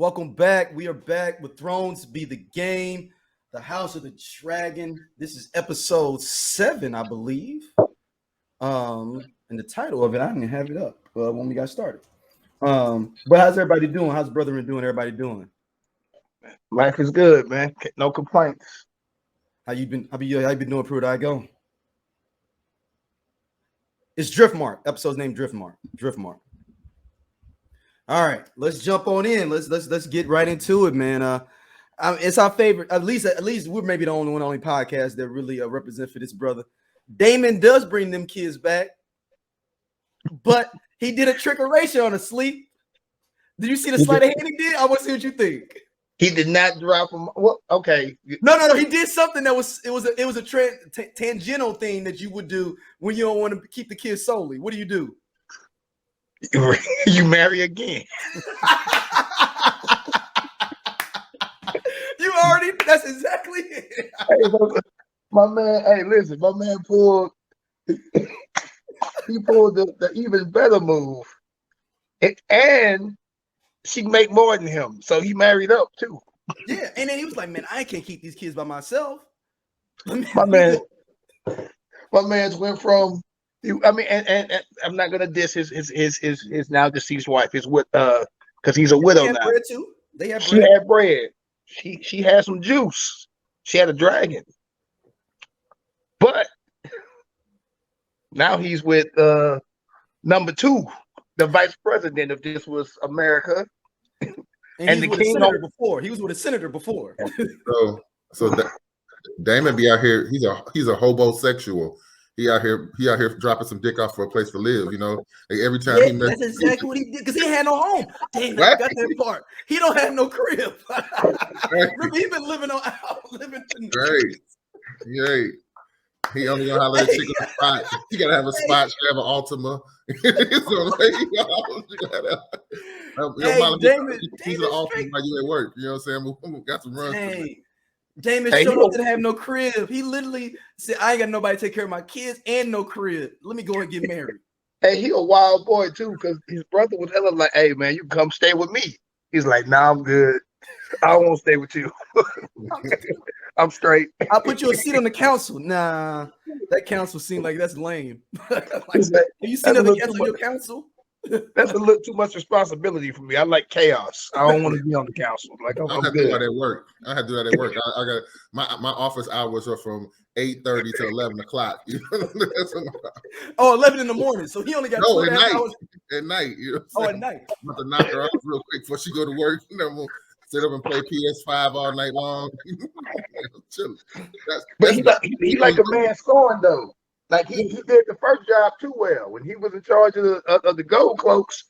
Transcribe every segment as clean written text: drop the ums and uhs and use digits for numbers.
Welcome back. We are back with Thrones Be the Game, the House of the Dragon. This is episode 7, I believe. And the title of it, I didn't have it up when we got started. But how's everybody doing? How's brethren doing? Everybody doing? Life is good, man. No complaints. How you been doing, Prude? I go. It's Driftmark. Episode's name Driftmark. All right, let's jump on in. Let's get right into it, man. It's our favorite. At least we're maybe the only podcast that really represent for this brother. Daemon does bring them kids back, but he did a trickeration on a sleep. Did you see the sleight of hand he did? I want to see what you think. He did not drop him. Well, okay. No. He did something that was a tangential thing that you would do when you don't want to keep the kids solely. What do you do? You marry again. That's exactly it. Hey, my man, listen, my man pulled the even better move. And she make more than him. So he married up too. Yeah, and then he was like, man, I can't keep these kids by myself. My man's went from and I'm not gonna diss his now deceased wife. His because he's a widow now. Bread too. They have bread. She had bread. She had some juice. She had a dragon. But now he's with number 2, the vice president if this was America. And the king before. He was with a senator before. So Daemon be out here. He's a hobosexual. He out here dropping some dick off for a place to live, you know. Like every time that's exactly what he did, because he had no home. Damn, I got that part. He don't have no crib. Remember, he been living Right. He only know how to let a chick on the spot. He gotta have a spot. She have an Ultima. Damon, he's an Ultima while you at work. You know what I'm saying? We got some runs. Damon showed up to have no crib. He literally said, I ain't got nobody to take care of my kids and no crib. Let me go and get married. Hey, he a wild boy too, because his brother was hella like, hey man, you can come stay with me. He's like, nah, I'm good. I don't want to stay with you. I'm straight. I'll put you a seat on the council. Nah, that council seemed like that's lame. Have you seen other guests on your council? That's a little too much responsibility for me. I like chaos. I don't want to be on the council. Like I'm I had good. to do that at work. I got my office hours are from 8:30 to 11 o'clock. 11 in the morning. So he only got 2 hours. At night. You know at night. I'm about to knock her off real quick before she go to work. You know, we'll sit up and play PS5 all night long. But he like a man scoring though. Like he did the first job too well. When he was in charge of the gold cloaks,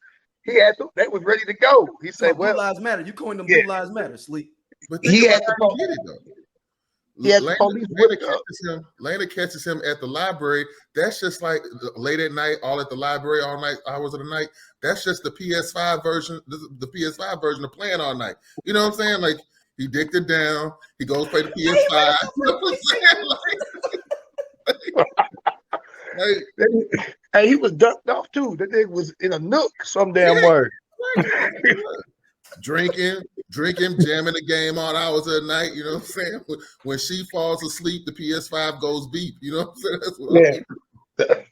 they was ready to go. He said, "Blue lives matter." You coined them. Blue lives matter. Sleep. But he had to get it though. Laena catches him at the library. That's just like late at night, all at the library, all night, hours of the night. That's just the PS5 version. The PS5 version of playing all night. You know what I'm saying? Like he dicked it down. He goes play the PS5. Hey, he was ducked off too. That nigga was in a nook some damn word. Drinking, jamming the game all hours of the night. You know what I'm saying? When she falls asleep, the PS5 goes beep. You know what I'm saying? That's what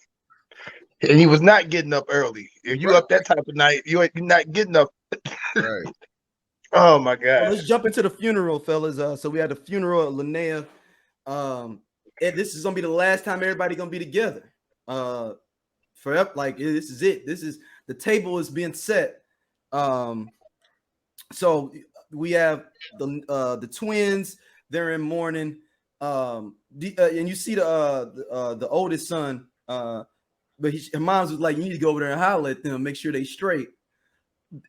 And he was not getting up early. If you up that type of night, you're not getting up. Right. Oh my God. Well, let's jump into the funeral, fellas. So we had the funeral of Laena. This is gonna be the last time everybody gonna be together. Forever. Like this is it. This is the table is being set. So we have the twins. They're in mourning. And you see the oldest son. But her mom's was like, you need to go over there and holler at them, make sure they straight.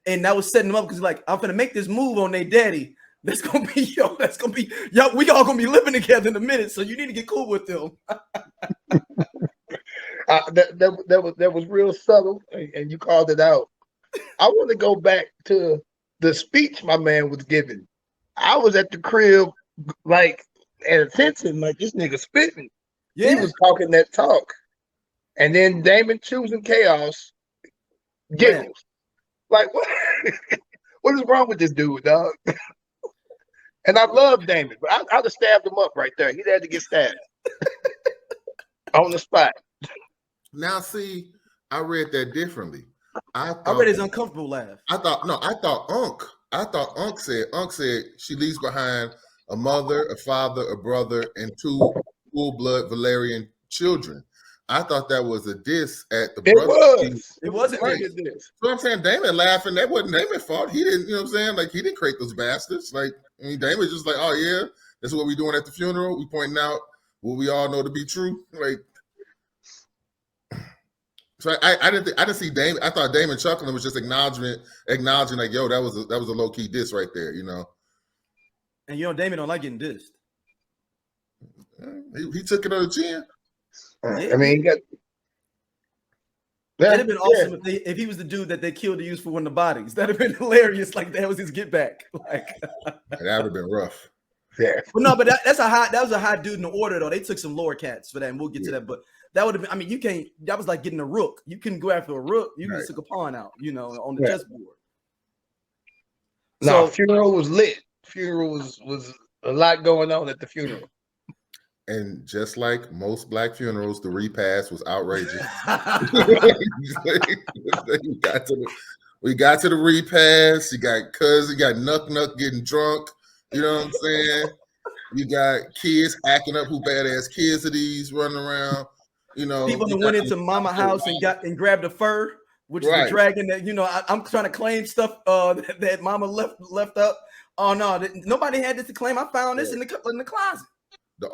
And that was setting them up because like I'm gonna make this move on their daddy. That's gonna be yo. We all gonna be living together in a minute. So you need to get cool with them. That was real subtle, and you called it out. I want to go back to the speech my man was giving. I was at the crib, like at attention, like this nigga spitting. Yeah. He was talking that talk, and then Daemon choosing chaos giggles. Like what? what is wrong with this dude, dog? And I love Daemon, but I'd have stabbed him up right there. He had to get stabbed on the spot. Now, see, I read that differently. I read his uncomfortable laugh. I thought Unc said she leaves behind a mother, a father, a brother, and 2 full-blood Valerian children. I thought that was a diss at the brother. It wasn't right. a diss. So I'm saying Daemon laughing, that wasn't Daemon's fault. He didn't, you know what I'm saying? Like, he didn't create those bastards. Like, I mean, Daemon's just like, oh yeah, that's what we doing at the funeral. We pointing out what we all know to be true. Like, so I didn't see Daemon. I thought Daemon chuckling was just acknowledging like, yo, that was a low key diss right there, you know. And you know, Daemon don't like getting dissed. He took it on the chin. I mean, that'd have been awesome if he was the dude that they killed to use for one of the bodies. That'd have been hilarious. Like that was his get back. Like that would have been rough. Yeah. But no, but that was a high dude in the order though. They took some lower cats for that, and we'll get to that. But that would have been. I mean, you can't. That was like getting a rook. You couldn't go after a rook. You just took a pawn out. You know, on the chessboard. No, funeral was lit. Funeral was a lot going on at the funeral. And just like most black funerals, the repast was outrageous. we got to the repast. You got cousin, you got Nuck getting drunk. You know what I'm saying? You got kids acting up. Who badass kids are these running around? You know, people that went into mama house and grabbed a fur, which is the dragon that I'm trying to claim stuff that mama left up. Oh no, nobody had this to claim. I found this in the closet. The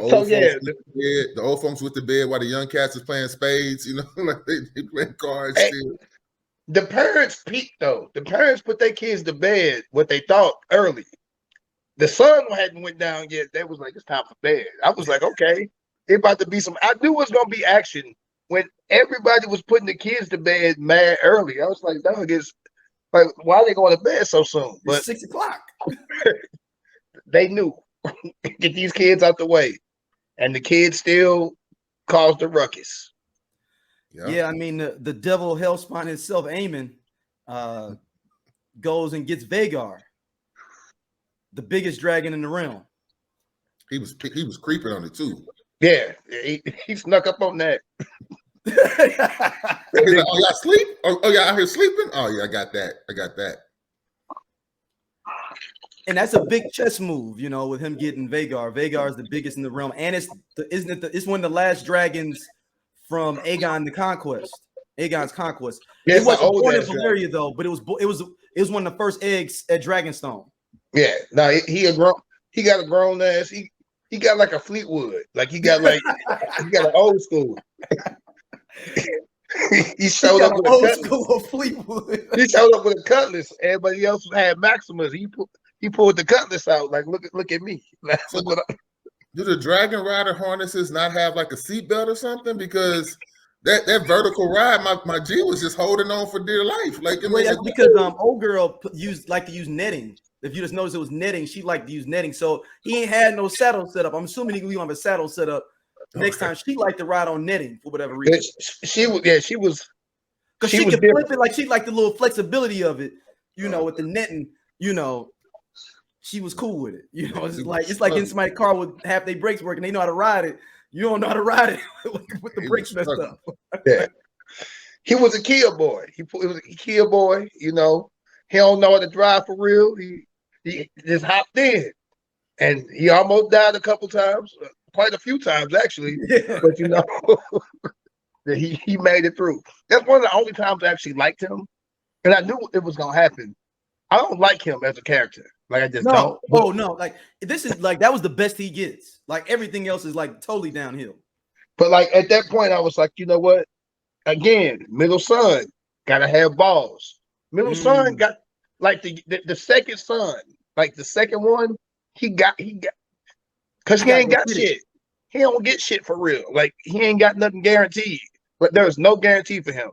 old folks with the bed while the young cats is playing spades, you know, like they playing cards still. The parents peaked though. The parents put their kids to bed what they thought early. The sun hadn't went down yet. They was like, it's time for bed. I was like, okay, it about to be some. I knew it was gonna be action when everybody was putting the kids to bed mad early. I was like, dog, is like, why are they going to bed so soon? But it's 6 o'clock. They knew. Get these kids out the way, and the kids still caused a ruckus. Yeah, I mean the devil hellspawn himself, Aemond, goes and gets Vhagar, the biggest dragon in the realm. He was creeping on it too. Yeah, he snuck up on that. He's like, oh, y'all sleep? Oh, y'all out here sleeping? Oh yeah, I got that. And that's a big chess move, you know, with him getting Vhagar. Vhagar is the biggest in the realm, and it's one of the last dragons from Aegon's conquest. Yeah, it wasn't born in Valeria though, but it was one of the first eggs at Dragonstone. Yeah, no, he got a grown ass. He got like a Fleetwood, like he got an old school. He showed up with a cutlass. He showed up with a cutlass. Everybody else had Maximus. He pulled the cutlass out. Like, look at me. Do the Dragon Rider harnesses not have like a seatbelt or something? Because that vertical ride, my G was just holding on for dear life. Like, that's because old girl to use netting. If you just notice, it was netting. She liked to use netting, so he ain't had no saddle set up. I'm assuming he gonna have a saddle set up next time. She liked to ride on netting for whatever reason. She was because she could flip it, like she liked the little flexibility of it, you know, with the netting, you know. She was cool with it, you know. It's like getting somebody's car with half their brakes working. They know how to ride it. You don't know how to ride it with the brakes messed up. Yeah, he was a Kia boy. He was a Kia boy. You know, he don't know how to drive for real. He just hopped in, and he almost died a couple times, quite a few times actually. Yeah. But you know, he made it through. That's one of the only times I actually liked him, and I knew it was gonna happen. I don't like him as a character. Like I just don't. Oh no! Like this is like that was the best he gets. Like everything else is like totally downhill. But like at that point, I was like, you know what? Again, middle son gotta have balls. Middle son got like the second son, like the second one. He got because he ain't got shit. He don't get shit for real. Like he ain't got nothing guaranteed. But there's no guarantee for him.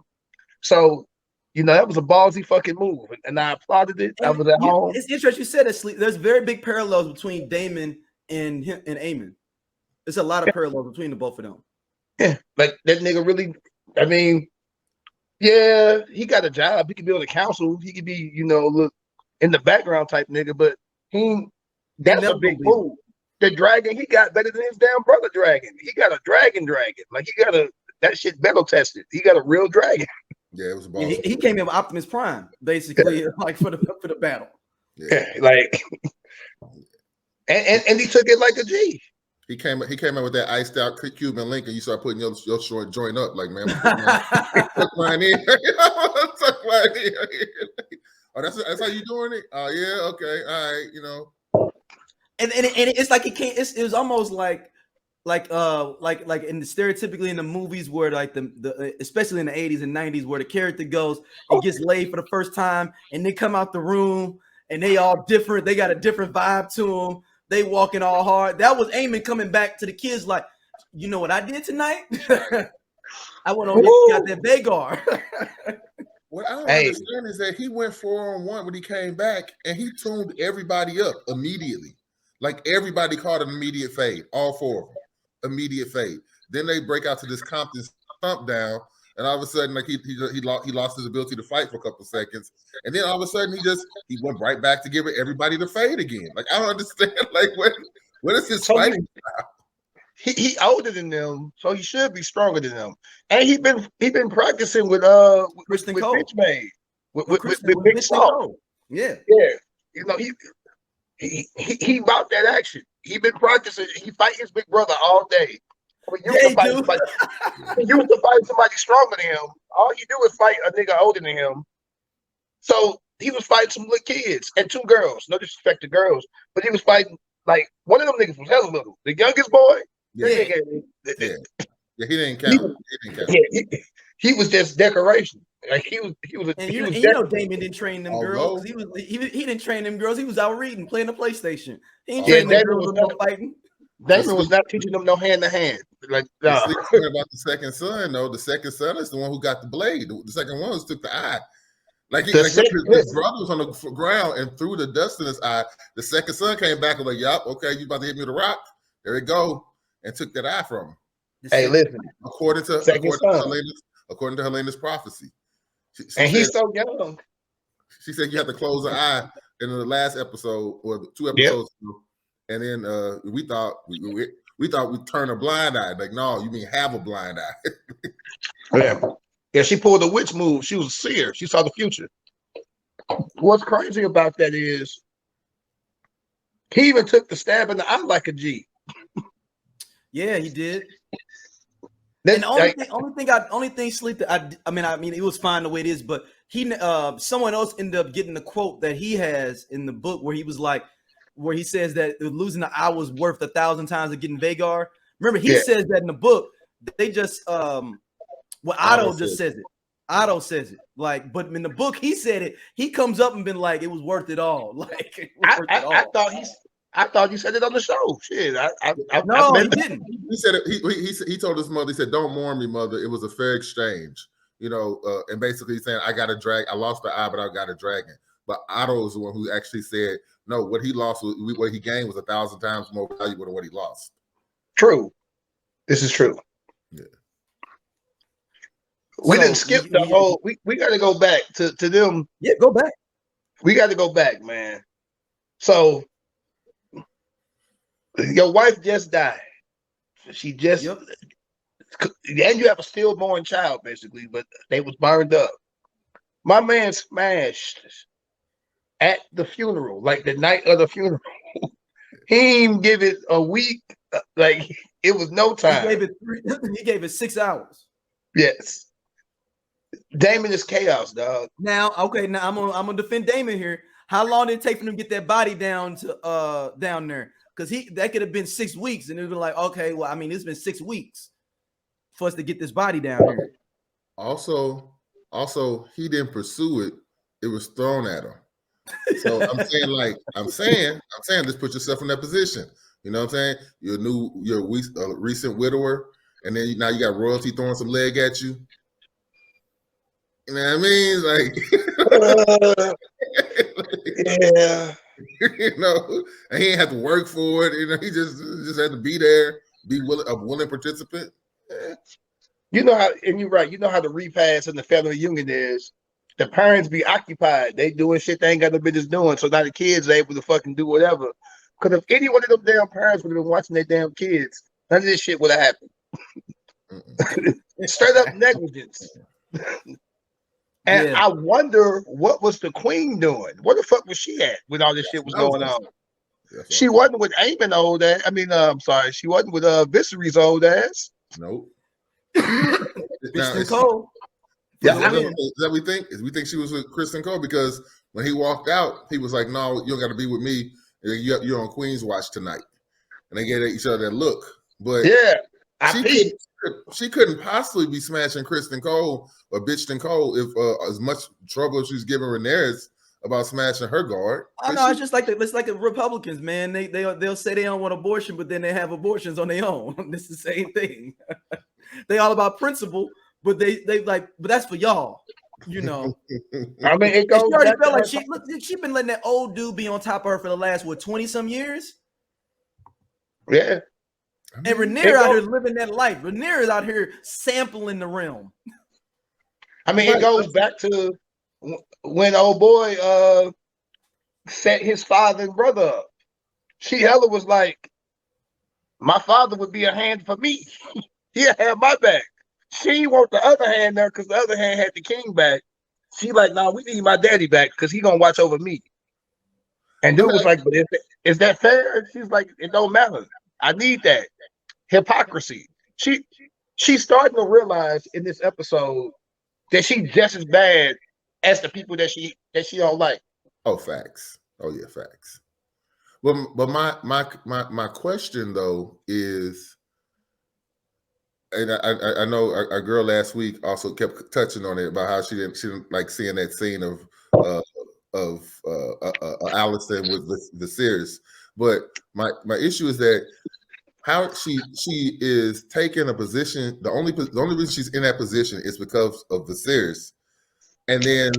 So. You know, that was a ballsy fucking move, and I applauded it. I was at home. It's interesting you said that. There's very big parallels between Daemon and him and Aemond. There's a lot of parallels between the both of them. Yeah, like that nigga really. I mean, yeah, he got a job. He could be on the council. He could be, you know, look in the background type nigga, but that's a never big gonna be. move. The dragon he got better than his damn brother dragon. He got a dragon. Like he got that shit battle tested. He got a real dragon. Yeah, it was a Yeah, ball. he came in with Optimus Prime, basically, like for the battle. Yeah. Like and he took it like a G. He came in with that iced out Cuban link, and you start putting your short joint up, like, man, tuck mine in. Tuck mine in. Oh, that's how you doing it? Oh yeah, okay, all right, you know. And it's like it was almost like in the stereotypically in the movies where like the especially in the 80s and 90s where the character goes and gets laid for the first time and they come out the room and they all different, they got a different vibe to them, they walking all hard. That was Aemond coming back to the kids like, you know what I did tonight? I went over there and got that Vhagar. What I don't understand is that he went 4-on-1 when he came back and he tuned everybody up immediately. Like everybody caught an immediate fade, all 4 of them. Immediate fade. Then they break out to this Compton stomp down, and all of a sudden, like he lost his ability to fight for a couple of seconds, and then all of a sudden he went right back to giving everybody the fade again. Like I don't understand. Like what is his fighting style? He older than them, so he should be stronger than them. And he been practicing with Kristen with Cole. Bitch Made with Big Kristen Salt. Cole. Yeah. You know he about that action. He been practicing. He fight his big brother all day. When you used to fight somebody stronger than him, all you do is fight a nigga older than him. So he was fighting some little kids and 2 girls. No disrespect to girls, but he was fighting like one of them niggas was hella little. The youngest boy. Yeah, he didn't count. He was just decoration. Like he was. And you know, Daemon didn't train them girls. He didn't train them girls. He was out reading, playing the PlayStation. He didn't train them girls with no fighting. Daemon was not teaching them no hand to hand. Like about the second son, though. The second son is the one who got the blade. The second one took the eye. Like his brother was on the ground and threw the dust in his eye. The second son came back and was like, "Yup, okay, you about to hit me with a rock? There we go," and took that eye from him. Hey, listen. According to Helena's prophecy. He's so young. She said you have to close the eye in the last episode or 2 episodes ago. And then we thought we'd turn a blind eye. Like, no, you mean have a blind eye. Yeah, she pulled a witch move. She was a seer. She saw the future. What's crazy about that is he even took the stab in the eye like a G. Yeah, he did. And the only thing sleep that I mean it was fine the way it is, but he someone else ended up getting the quote that he has in the book where he was like, where he says that losing the eye was worth 1,000 times of getting Vhagar. Remember, he says that in the book. They just Otto just says it. Otto says it. Like, but in the book he said it. He comes up and been like, it was worth it all. Like, I thought he said it on the show. Shit, he didn't. He said it. He told his mother. He said, "Don't mourn me, mother. It was a fair exchange." You know, and basically saying, "I got a I lost the eye, but I got a dragon." But Otto is the one who actually said, "No, what he lost, what he gained, was 1,000 times more valuable than what he lost." True. This is true. Yeah. We didn't skip the whole. We got to go back to them. Yeah, go back. We got to go back, man. So. Your wife just died. She just, and you have a stillborn child, basically, but they was burned up. My man smashed at the funeral, like the night of the funeral. He didn't give it a week, like it was no time. He gave it 6 hours. Yes. Daemon is chaos, dog. Now I'm gonna defend Daemon here. How long did it take for him to get that body down to down there? Because that could have been 6 weeks, and it would be like, okay, well, I mean, it's been 6 weeks for us to get this body down here. Also, he didn't pursue it; it was thrown at him. So I'm saying, just put yourself in that position. You know what I'm saying? You're a recent widower, and then now you got royalty throwing some leg at you. You know what I mean? Yeah. You know, and he didn't have to work for it. You know, he just had to be there, be a willing participant. You know how, and you're right. You know how the repass in the family union is. the parents be occupied. They doing shit they ain't got no business doing. So now the kids are able to fucking do whatever. Because if any one of them damn parents would have been watching their damn kids, none of this shit would have happened. Straight up negligence. And Yeah. I wonder what was the queen doing? Where the fuck was she at when all this shit was going on? She wasn't with Aemond old ass. I mean, I'm sorry, she wasn't with Viserys old ass. Nope. Kristen Cole. Yeah, that we think she was with Kristen Cole because when he walked out, he was like, "No, you don't got to be with me. You're on Queen's Watch tonight." And they gave each other that look. But yeah, she couldn't possibly be smashing Kristen Cole or bitching Cole if as much trouble as she's giving Rhaenyra about smashing her guard. Oh no, it's like the Republicans, man. They'll say they don't want abortion, but then they have abortions on their own. It's the same thing. They all about principle, but they like, but that's for y'all, you know. I mean, it goes. She already felt like she been letting that old dude be on top of her for the last 20-some years. Yeah. And Rhaenyra out here living that life. Rhaenyra is out here sampling the realm. I mean, it goes back to when old boy set his father and brother up. She hella was like, my father would be a hand for me. He'll have my back. She want the other hand there because the other hand had the king back. She like, nah, we need my daddy back because he gonna watch over me. And dude was like, but is that fair? And she's like, it don't matter. I need that. Hypocrisy. She's starting to realize in this episode that she's just as bad as the people that she don't like. Oh, facts. Oh yeah, facts. Well, but my question though is, and I know our girl last week also kept touching on it about how she didn't like seeing that scene of Alicent with Viserys. But my issue is that how she is taking a position. The only reason she's in that position is because of Viserys, and then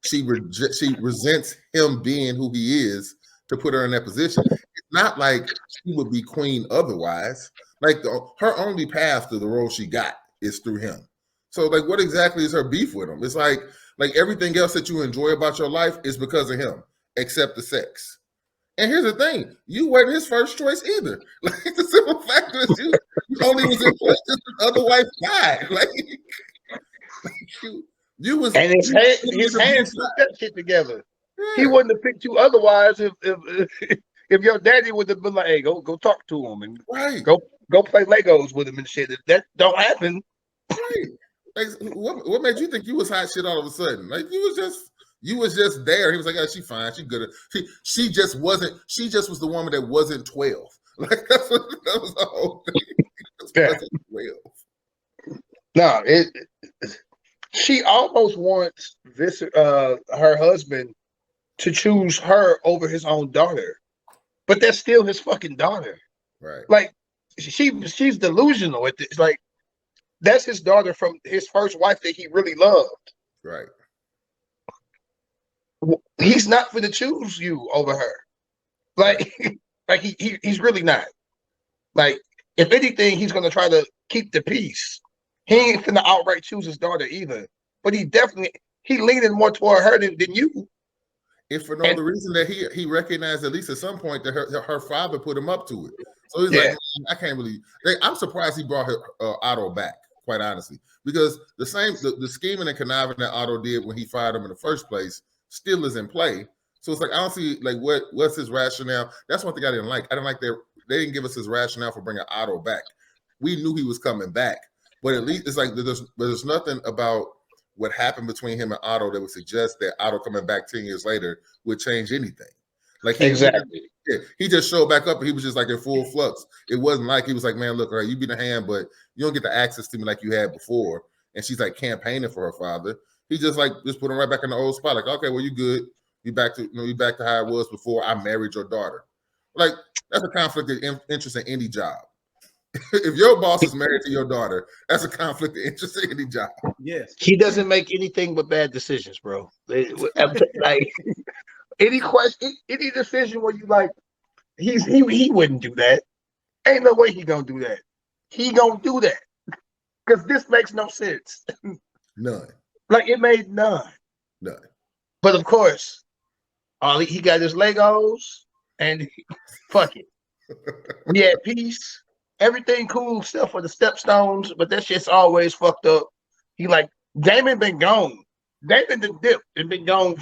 she resents him being who he is to put her in that position. It's not like she would be queen otherwise. Like her only path to the role she got is through him. So like, what exactly is her beef with him? It's like everything else that you enjoy about your life is because of him, except the sex. And here's the thing: you weren't his first choice either. Like the simple fact is, you only was in place because the other wife died. Like you was, and his hands put that shit together. Yeah. He wouldn't have picked you otherwise if your daddy would have been like, "Hey, go talk to him and go play Legos with him and shit." If that don't happen, right? Like, what made you think you was hot shit all of a sudden? Like you was just there. He was like, "Oh, she fine. She good." She just wasn't. She just was the woman that wasn't 12. Like that was the whole thing. Wasn't 12. No, she almost wants her husband to choose her over his own daughter, but that's still his fucking daughter. Right. Like she's delusional. It's like that's his daughter from his first wife that he really loved. Right. He's not going to choose you over her. Like, like he's really not. Like, if anything, he's going to try to keep the peace. He ain't finna outright choose his daughter either. But he leaning more toward her than you. If for no other reason that he recognized at least at some point that her father put him up to it. So he's like, I can't really. I'm surprised he brought her Otto back, quite honestly, because the scheming and conniving that Otto did when he fired him in the first place still is in play. So it's like I don't see like what's his rationale. That's one thing I didn't like. I didn't like that they didn't give us his rationale for bringing Otto back. We knew he was coming back, but at least it's like there's nothing about what happened between him and Otto that would suggest that Otto coming back 10 years later would change anything. Like he just showed back up and he was just like in full flux. It wasn't like he was like, man, look, all right, you be the hand, but you don't get the access to me like you had before. And she's like campaigning for her father. He just put him right back in the old spot. Like, okay, well, you good. You back to how it was before I married your daughter. Like that's a conflict of interest in any job. If your boss is married to your daughter, that's a conflict of interest in any job. Yes, he doesn't make anything but bad decisions, bro. Like any decision where you like, he wouldn't do that. Ain't no way he gonna do that. He gonna do that because this makes no sense. None. Like it made none. None. But of course, all he got his Legos and fuck it. We had peace. Everything cool stuff for the stepstones, but that shit's always fucked up. He like Daemon been gone. Daemon the dip and been gone.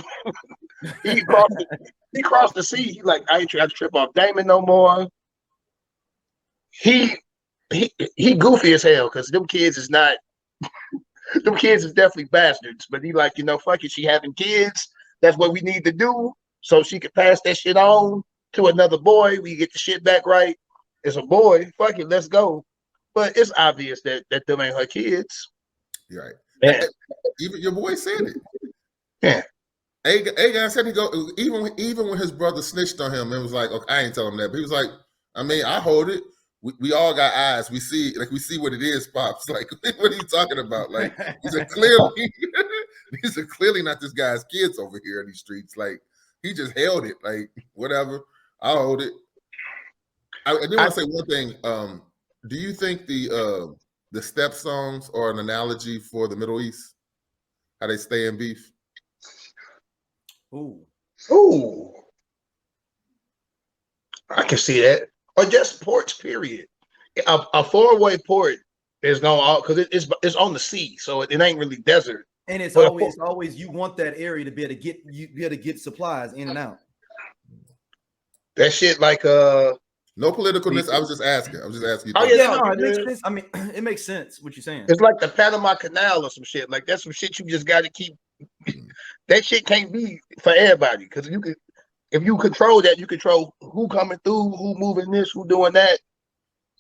He crossed the sea. He like, I ain't trying to trip off Daemon no more. He goofy as hell because them kids is not them kids is definitely bastards. But he like, fuck it, she having kids. That's what we need to do. So she could pass that shit on to another boy. We get the shit back right. It's a boy. Fuck it, let's go. But it's obvious that them ain't her kids. You're right. Yeah. Even your boy said it. Yeah. Aegon said he go even when his brother snitched on him, it was like, okay, I ain't telling him that, but he was like, I mean, I hold it. We all got eyes. We see what it is, Pops. Like, what are you talking about? Like, these are clearly not this guy's kids over here in these streets. Like, he just held it. Like, whatever. I'll hold it. I do want to say one thing. Do you think the step songs are an analogy for the Middle East? How they stay in beef? Ooh. I can see that. Or just ports, period. A 4-way port is no, because it's on the sea, so it ain't really desert. And it's always you want that area to be able to get supplies in and out. That shit like no politicalness. I was just asking. You. Oh yeah, no, it makes sense. I mean, it makes sense what you're saying. It's like the Panama Canal or some shit. Like that's some shit you just got to keep. That shit can't be for everybody because if you control that, you control who coming through, who moving this, who doing that,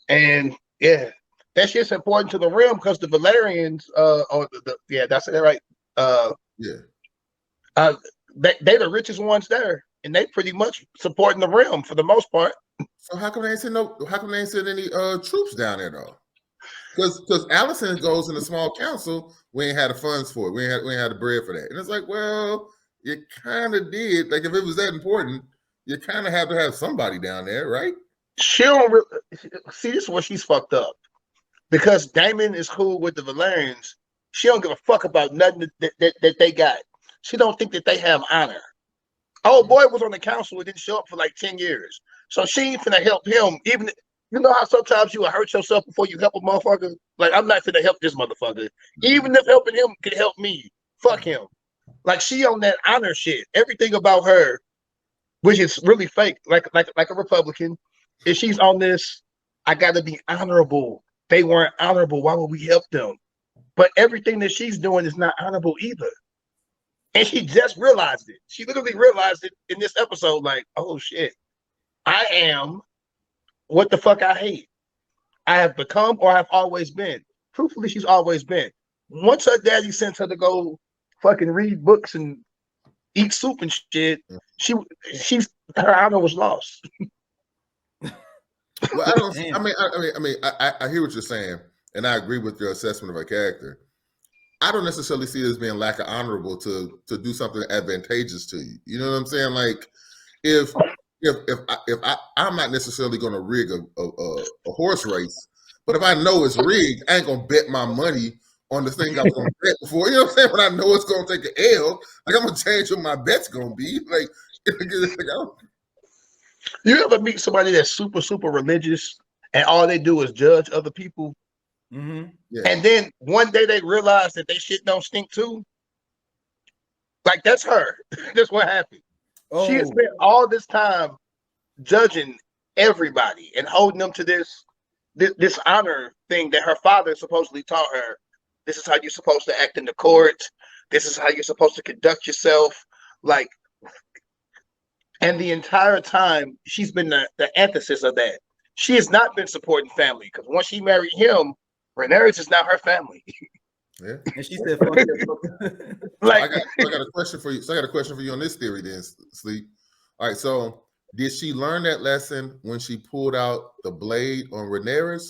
and yeah, that shit's important to the realm because the Valerians, that's it, right? They the richest ones there, and they pretty much supporting the realm for the most part. So how come they ain't send any troops down there though? Because Alicent goes in a small council, we ain't had the funds for it. We ain't had the bread for that. And it's like, well, you kind of did. Like if it was that important, you kind of have to have somebody down there, right? She don't really see. This is where she's fucked up because Daemon is cool with the Valerians. She don't give a fuck about nothing that they got. She don't think that they have honor. Old boy was on the council and didn't show up for like 10 years. So she ain't finna help him. Even you know how sometimes you will hurt yourself before you help a motherfucker? Like, I'm not finna help this motherfucker. Even if helping him could help me. Fuck him. Like she on that honor shit. Everything about her, which is really fake, like a Republican, is she's on this, I gotta be honorable. They weren't honorable. Why would we help them? But everything that she's doing is not honorable either. And she just realized it. She literally realized it in this episode, like, oh shit. I am what the fuck I hate. I have become or have always been. Truthfully, she's always been. Once her daddy sent her to go fucking read books and eat soup and shit, she's her honor was lost. Well, I don't. I hear what you're saying, and I agree with your assessment of her character. I don't necessarily see it as being lack of honorable to do something advantageous to you. You know what I'm saying? Like if I'm not necessarily going to rig a horse race, but if I know it's rigged, I ain't gonna bet my money on the thing I was gonna bet before. You know what I'm saying? When I know it's gonna take an L, like I'm gonna change what my bet's gonna be. Like, you ever meet somebody that's super, super religious and all they do is judge other people? Mm-hmm. Yeah. And then one day they realize that they shit don't stink too. Like that's her. That's what happened. Oh. She has spent all this time judging everybody and holding them to this honor thing that her father supposedly taught her. This is how you're supposed to act in the court. This is how you're supposed to conduct yourself. Like, and the entire time she's been the antithesis of that. She has not been supporting family because once she married him, Rhaenyra is now her family. Yeah. And she said, fuck it. Like, I got a question for you. So I got a question for you on this theory then, Sleep. All right, so did she learn that lesson when she pulled out the blade on Rhaenyra,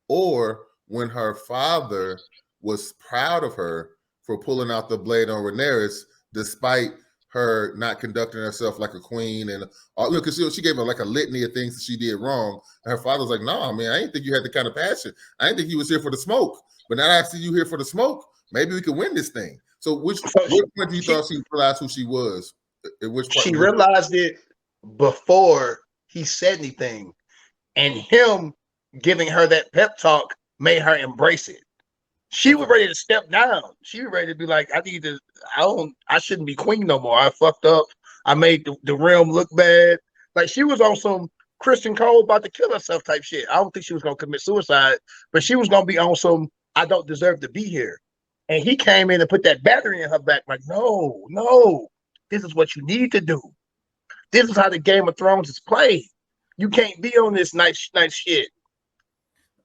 or when her father was proud of her for pulling out the blade on Rhaenyra, despite her not conducting herself like a queen and because she gave her like a litany of things that she did wrong. And her father was like, "No, man, I didn't think you had the kind of passion. I didn't think you was here for the smoke. But now I see you here for the smoke. Maybe we could win this thing." So which point do you thought she realized who she was? At which point she realized it before he said anything, and him giving her that pep talk made her embrace it. She was ready to step down. She was ready to be like, I shouldn't be queen no more. I fucked up. I made the realm look bad. Like she was on some Kristen Cole about to kill herself type shit. I don't think she was gonna commit suicide, but she was gonna be on some I don't deserve to be here. And he came in and put that battery in her back, like, no, this is what you need to do. This is how the Game of Thrones is played. You can't be on this nice shit.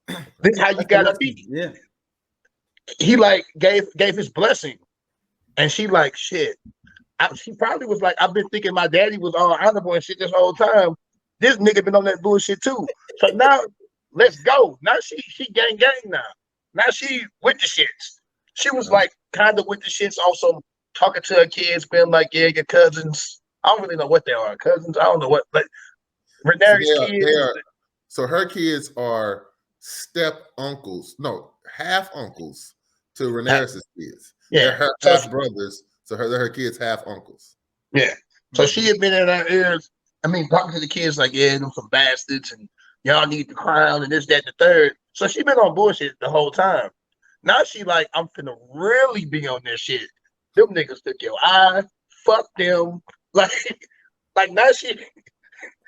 This is how you gotta be. Yeah. He like gave his blessing, and she like shit. She probably was like, I've been thinking my daddy was all honorable and shit this whole time. This nigga been on that bullshit too. So now let's go. Now she gang now. Now she with the shits. She was like kind of with the shits, also talking to her kids, being like, yeah, your cousins. I don't really know what they are. Cousins, I don't know what, but Rhaenyra's kids. So her kids are step uncles, no, half uncles to Rhaenyra's kids. Yeah, they're her half brothers. So they're her kids half uncles. Yeah. So she had been in her ears. I mean, talking to the kids like, yeah, them some bastards, and y'all need the crown, and this, that, and the third. So she been on bullshit the whole time. Now she like, I'm finna really be on this shit. Them niggas took your eye. Fuck them. Like now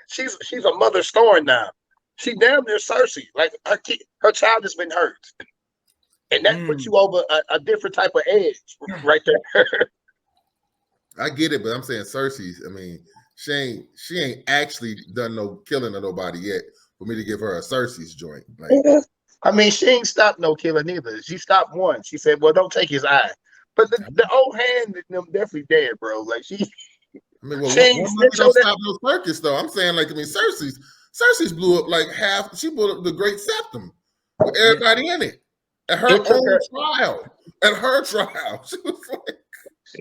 she's a mother storm now. She damn near Cersei. Like her child has been hurt. And that puts you over a different type of edge right there. I get it, but I'm saying Cersei's, I mean, she ain't actually done no killing of nobody yet for me to give her a Cersei's joint. Like, I mean, she ain't stopped no killing either. She stopped one. She said, well, don't take his eye. But the old hand in them definitely dead, bro. Like she one don't stop no circus though. I'm saying, like, I mean, Cersei's blew up like half. She blew up the Great Septum with everybody in it at her own trial. At her trial, she was like.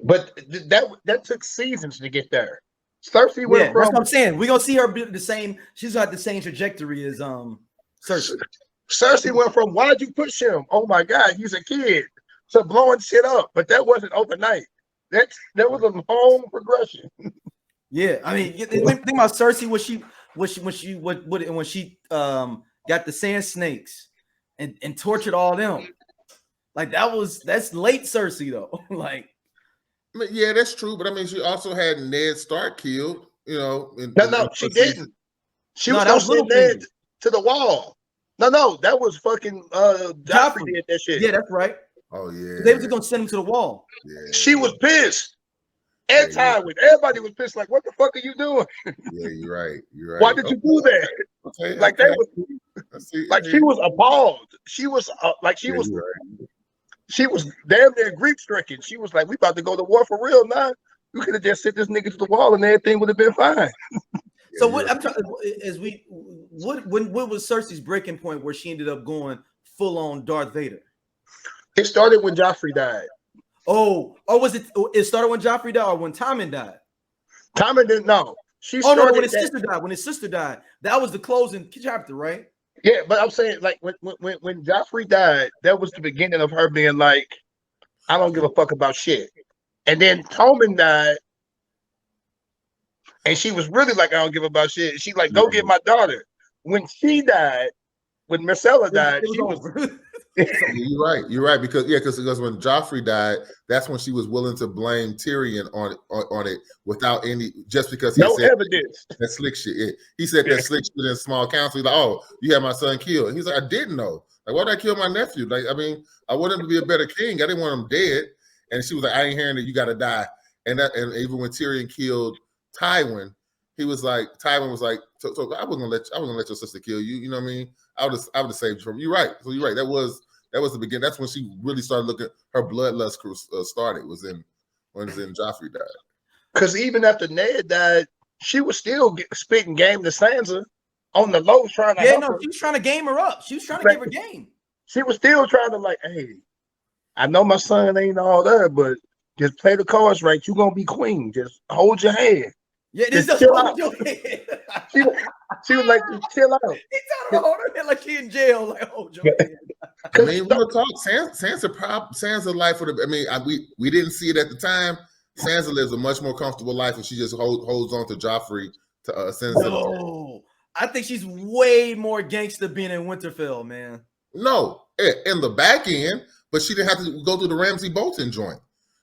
But that took seasons to get there. Cersei went from. That's what I'm saying. We're gonna see her the same. She's got the same trajectory as Cersei. Cersei went from why'd you push him? Oh my God, he's a kid. To blowing shit up, but that wasn't overnight. That was a long progression. Yeah, I mean, think about Cersei when she got the sand snakes and tortured all them. Like that's late Cersei though. Like, I mean, yeah, that's true. But I mean, she also had Ned Stark killed. You know, she didn't. She was gonna send Ned to the wall. No, that was fucking Joffrey did that shit. Yeah, that's right. Oh yeah, they were just gonna send him to the wall. Yeah. She was pissed. And everybody was pissed. Like, what the fuck are you doing? Yeah, you're right. Why did you do that? Okay, like that was like she was appalled. She was she was damn near grief stricken. She was like, "We about to go to war for real now. You could have just sent this nigga to the wall and everything would have been fine." So what I'm talking is what was Cersei's breaking point where she ended up going full on Darth Vader? It started when Joffrey died. Oh, was it? It started when Joffrey died or when Tommen died? Tommen didn't know. When his sister died. When his sister died, that was the closing chapter, right? Yeah, but I'm saying like when Joffrey died, that was the beginning of her being like, I don't give a fuck about shit. And then Tommen died, and she was really like, I don't give about shit. She like, go get my daughter. When she died, when Myrcella died, she was. You're right because when Joffrey died, that's when she was willing to blame Tyrion on it without any, just because he said evidence. That slick shit. Yeah. He said that slick shit in small council. He's like, oh, you had my son killed. He's like, I didn't know. Like, why did I kill my nephew? Like, I mean, I wanted him to be a better king. I didn't want him dead. And she was like, I ain't hearing that you got to die. And even when Tyrion killed Tywin, Tywin was like, so I wasn't gonna let your sister kill you. You know what I mean? I would have saved you from. You're right. So you're right. That was the beginning. That's when she really started looking. Her bloodlust started. When Joffrey died. Because even after Ned died, she was still spitting game to Sansa on the low, trying to help her. She was trying to game her up. She was trying to give her game. She was still trying to like, hey, I know my son ain't all that, but just play the cards right. You're gonna be queen. Just hold your hand. Yeah, this is hold your hand. She was like, just chill out. He told her to hold her hand like she in jail. Like, hold your hand. I mean, we'll talk. Sansa life for the. I mean, we didn't see it at the time. Sansa lives a much more comfortable life, and she just holds on to Joffrey to send. No, I think she's way more gangster being in Winterfell, man. No, in the back end, but she didn't have to go through the Ramsay Bolton joint.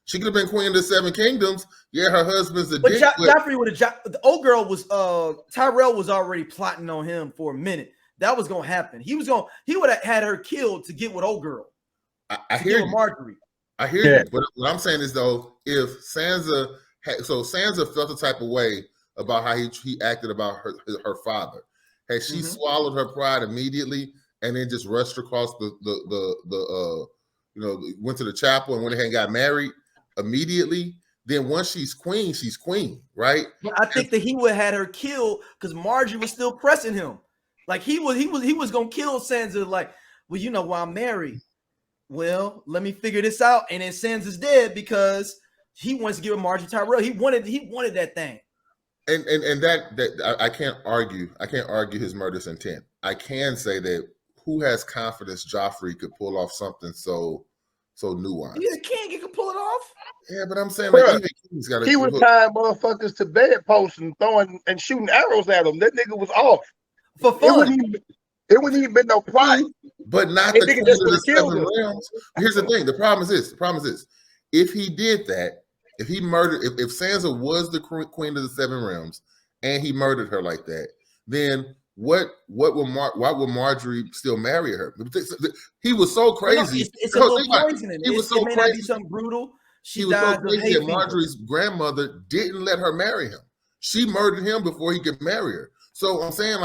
She could have been queen of the Seven Kingdoms. Yeah, her husband's a dick. Joffrey would have. The old girl was. Tyrell was already plotting on him for a minute. That was gonna happen. He would have had her killed to get with old girl. I hear you, Marjorie. I hear you, but what I'm saying is though, if Sansa Sansa felt the type of way about how he acted about her father, had she swallowed her pride immediately and then just rushed across the went to the chapel and went ahead and got married immediately, then once she's queen, right? But I think that he would have had her killed because Marjorie was still pressing him. Like he was gonna kill Sansa. Like, well, you know why I'm married. Well, let me figure this out. And then Sansa's dead because he wants to give Marjorie Tyrell. He wanted that thing. And that I can't argue. I can't argue his murderous intent. I can say that who has confidence Joffrey could pull off something so nuanced? He's a king. He could pull it off. Yeah, but I'm saying like even he's got. He was tying motherfuckers to bedposts and throwing and shooting arrows at them. That nigga was off for fun. It wouldn't even been no plot. But not the queen of the Seven Realms. Here's the thing. The problem is this. If he did that, if he murdered, if Sansa was the queen of the Seven Realms and he murdered her like that, then why would Marjorie still marry her? He was so crazy. It's a little poisoning. He was so crazy. Not be something brutal. He was so crazy that Marjorie's grandmother didn't let her marry him. She murdered him before he could marry her. So I'm saying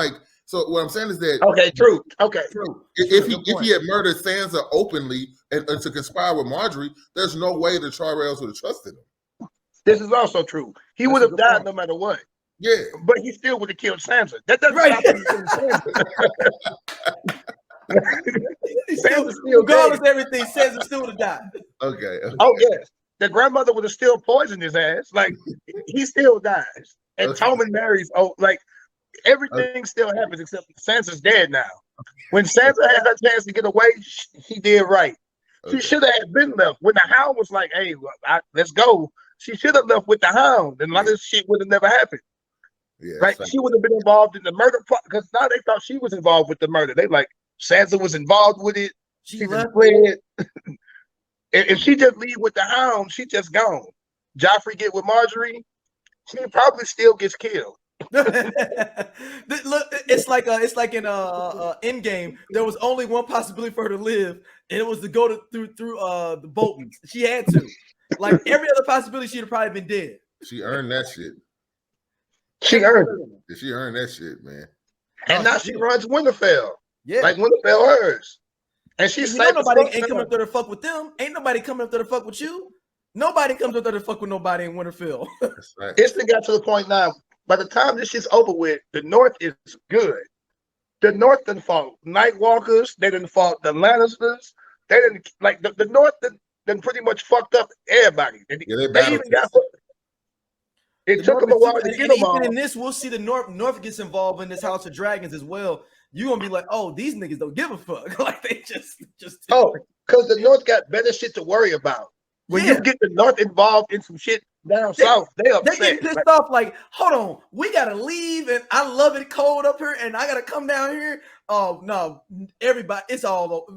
what I'm saying is that true. If he had murdered Sansa openly and to conspire with Marjorie, there's no way the Tyrells would have trusted him. This is also true. He would have died no matter what. Yeah, but he still would have killed Sansa. That doesn't stop him killing Sansa. Sansa still regardless of everything, Sansa still would have died. Okay. Oh yes, the grandmother would have still poisoned his ass. Like he still dies, and Tommen marries. Oh, like. Everything still happens except Sansa's dead now. When Sansa had her chance to get away, she did right. She should have been left. When the Hound was like, "Hey, let's go," she should have left with the Hound, and a lot of this shit would have never happened. Yeah, right? She would have been involved in the murder because now they thought she was involved with the murder. They like Sansa was involved with it. She just fled. If she just leave with the Hound, she just gone. Joffrey get with Marjorie, she probably still gets killed. Look, it's like in Endgame. There was only one possibility for her to live, and it was to go through the Boltons. She had to. Like every other possibility, she'd have probably been dead. She earned that shit. She earned it. She earned that shit, man. And now she runs Winterfell. Yeah, like Winterfell hers. And she's nobody ain't coming up there to fuck with them. Ain't nobody coming up there to fuck with you. Nobody comes up there to fuck with nobody in Winterfell. That's right. It's got to the point now. By the time this shit's over with, the North is good. The North didn't fought Nightwalkers. They didn't fought the Lannisters. They didn't like the North done pretty much fucked up everybody. They even got. It took them a while to get them all. In this, we'll see the North gets involved in this House of Dragons as well. You're gonna be like, oh, these niggas don't give a fuck. Like they just. Oh, because the North got better shit to worry about. When you get the North involved in some shit down south, they upset. They get pissed off like, hold on, we gotta leave, and I love it cold up here, and I gotta come down here. Oh no, everybody, it's all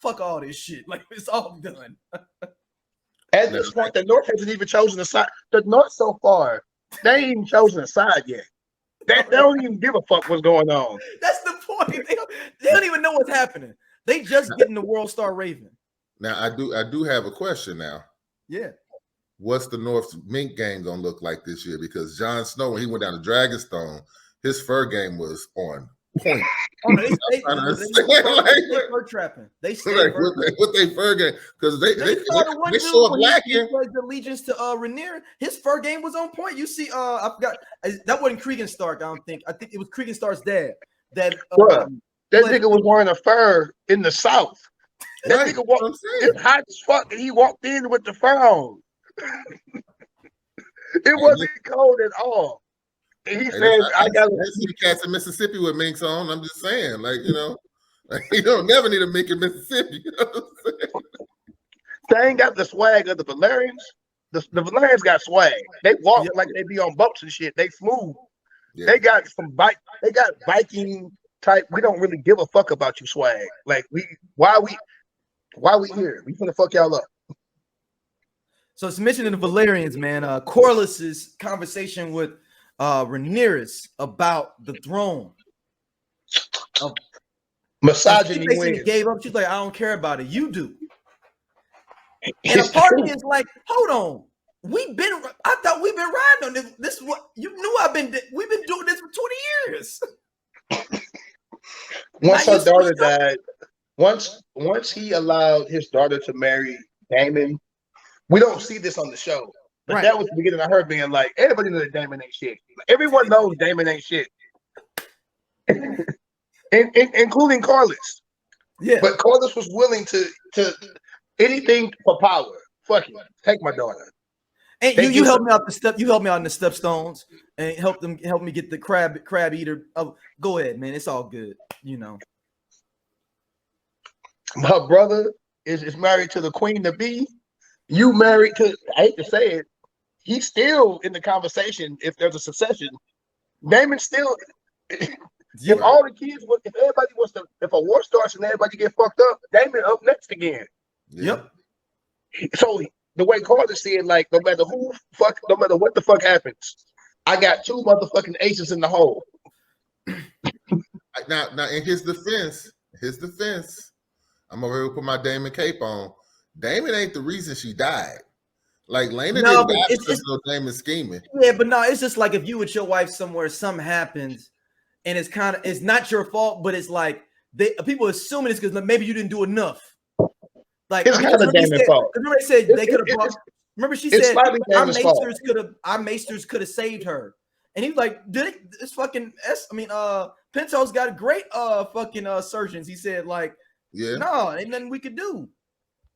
fuck all this shit. Like it's all done. At this point, the North hasn't even chosen a side. The North so far, they ain't even chosen a side yet. They don't even give a fuck what's going on. That's the point. They don't even know what's happening. They just getting the World Star Raven. Now I do have a question now. Yeah. What's the North's mink game gonna look like this year? Because Jon Snow, when he went down to Dragonstone, his fur game was on point. Oh, they fur trapping. They stay with their fur game because they show up lacking. The allegiance to Rhaenyra, his fur game was on point. You see, I forgot that wasn't Cregan Stark. I think it was Cregan Stark's dad. That nigga was wearing a fur in the South. That nigga walked. It's hot as fuck, and he walked in with the fur on. It wasn't cold at all. And he said, "I got to see the cats in Mississippi with minks on." I'm just saying, like Like, you don't never need a Mink in Mississippi. You know what I'm saying? They ain't got the swag of the Valerians. The Valerians got swag. They walk Yep. like they be on boats and shit. They smooth. Yeah. They got some bike. They got Viking type. We don't really give a fuck about you swag. Like why we here? We finna fuck y'all up. So it's mentioned in the Valerians, man. Corlys's conversation with Rhaenyra about the throne. Misogyny She basically wins. gave up. She's like, I don't care about it. You do. And a part of me is like, hold on. I thought we've been riding on this. This is what you knew we've been doing this for 20 years. Once her daughter died, once he allowed his daughter to marry Daemon, we don't see this on the show. But that was the beginning of her being like, everybody knows that Daemon ain't shit. Everyone knows Daemon ain't shit. Including Corlys. Yeah. But Corlys was willing to anything for power. Fuck it. Take my daughter. And you helped me out the step. You helped me out in the stepstones and help me get the crab eater. Oh, go ahead, man. It's all good. You know. Her brother is married to the queen to be. You married to, I hate to say it, he's still in the conversation if there's a succession. Daemon still, if all the kids, if everybody wants to, if a war starts and everybody get fucked up, Daemon up next again. Yep. So the way Carter said, like, no matter what the fuck happens, I got 2 motherfucking aces in the hole. Now, in his defense, I'm over here to put my Daemon cape on. Daemon ain't the reason she died. Like, Laena didn't die because no Daemon scheming. Yeah, but no, it's just like if you with your wife somewhere, something happens, and it's not your fault, but it's like people assuming it's because maybe you didn't do enough. Like, it's kind of Daemon's fault. Remember they said they could have. Remember she said our maesters could have saved her, and he was like, "Did it? This fucking Pentos got great fucking surgeons." He said like, "Yeah, no, ain't nothing we could do.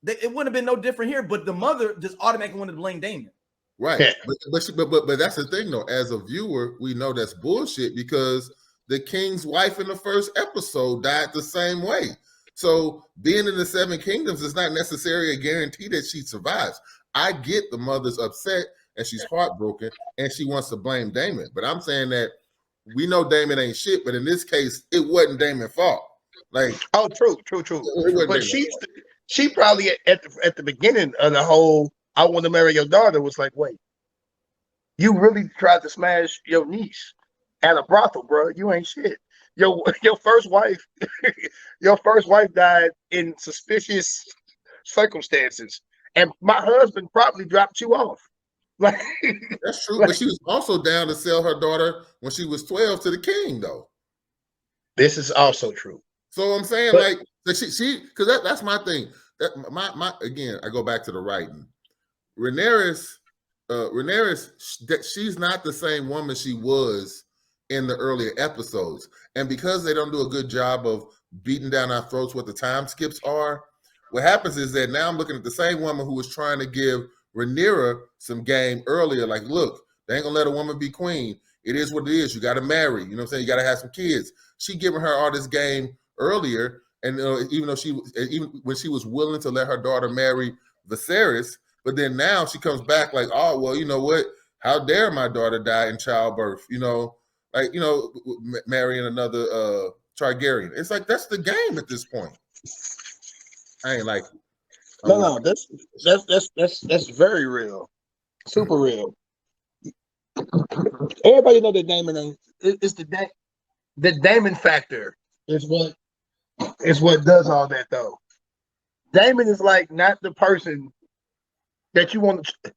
It wouldn't have been no different here." But the mother just automatically wanted to blame Daemon. Right, but that's the thing though. As a viewer, we know that's bullshit because the king's wife in the first episode died the same way. So being in the 7 kingdoms is not necessarily a guarantee that she survives. I get the mother's upset and she's heartbroken and she wants to blame Daemon. But I'm saying that we know Daemon ain't shit, but in this case, it wasn't Daemon's fault. Like, oh, true. But she probably at the beginning of the whole I want to marry your daughter was like, wait, you really tried to smash your niece at a brothel, bro. You ain't shit. Your first wife, died in suspicious circumstances, and my husband probably dropped you off. Like, that's true, but she was also down to sell her daughter when she was 12 to the king, though. This is also true. So I'm saying, like, she because that's my thing. That my again, I go back to the writing. Rhaenyra, that she's not the same woman she was in the earlier episodes. And because they don't do a good job of beating down our throats what the time skips are, what happens is that now I'm looking at the same woman who was trying to give Rhaenyra some game earlier. Like, look, they ain't gonna let a woman be queen. It is what it is. You got to marry. You know what I'm saying? You got to have some kids. She giving her all this game earlier. And even when she was willing to let her daughter marry Viserys, but then now she comes back like, oh, well, you know what? How dare my daughter die in childbirth? You know, like, you know, marrying another Targaryen. It's like, that's the game at this point. I ain't like it. No, that's very real. Super real. Everybody know that Daemon ain't, it's the Daemon factor is what does all that though. Daemon is like not the person that you want to.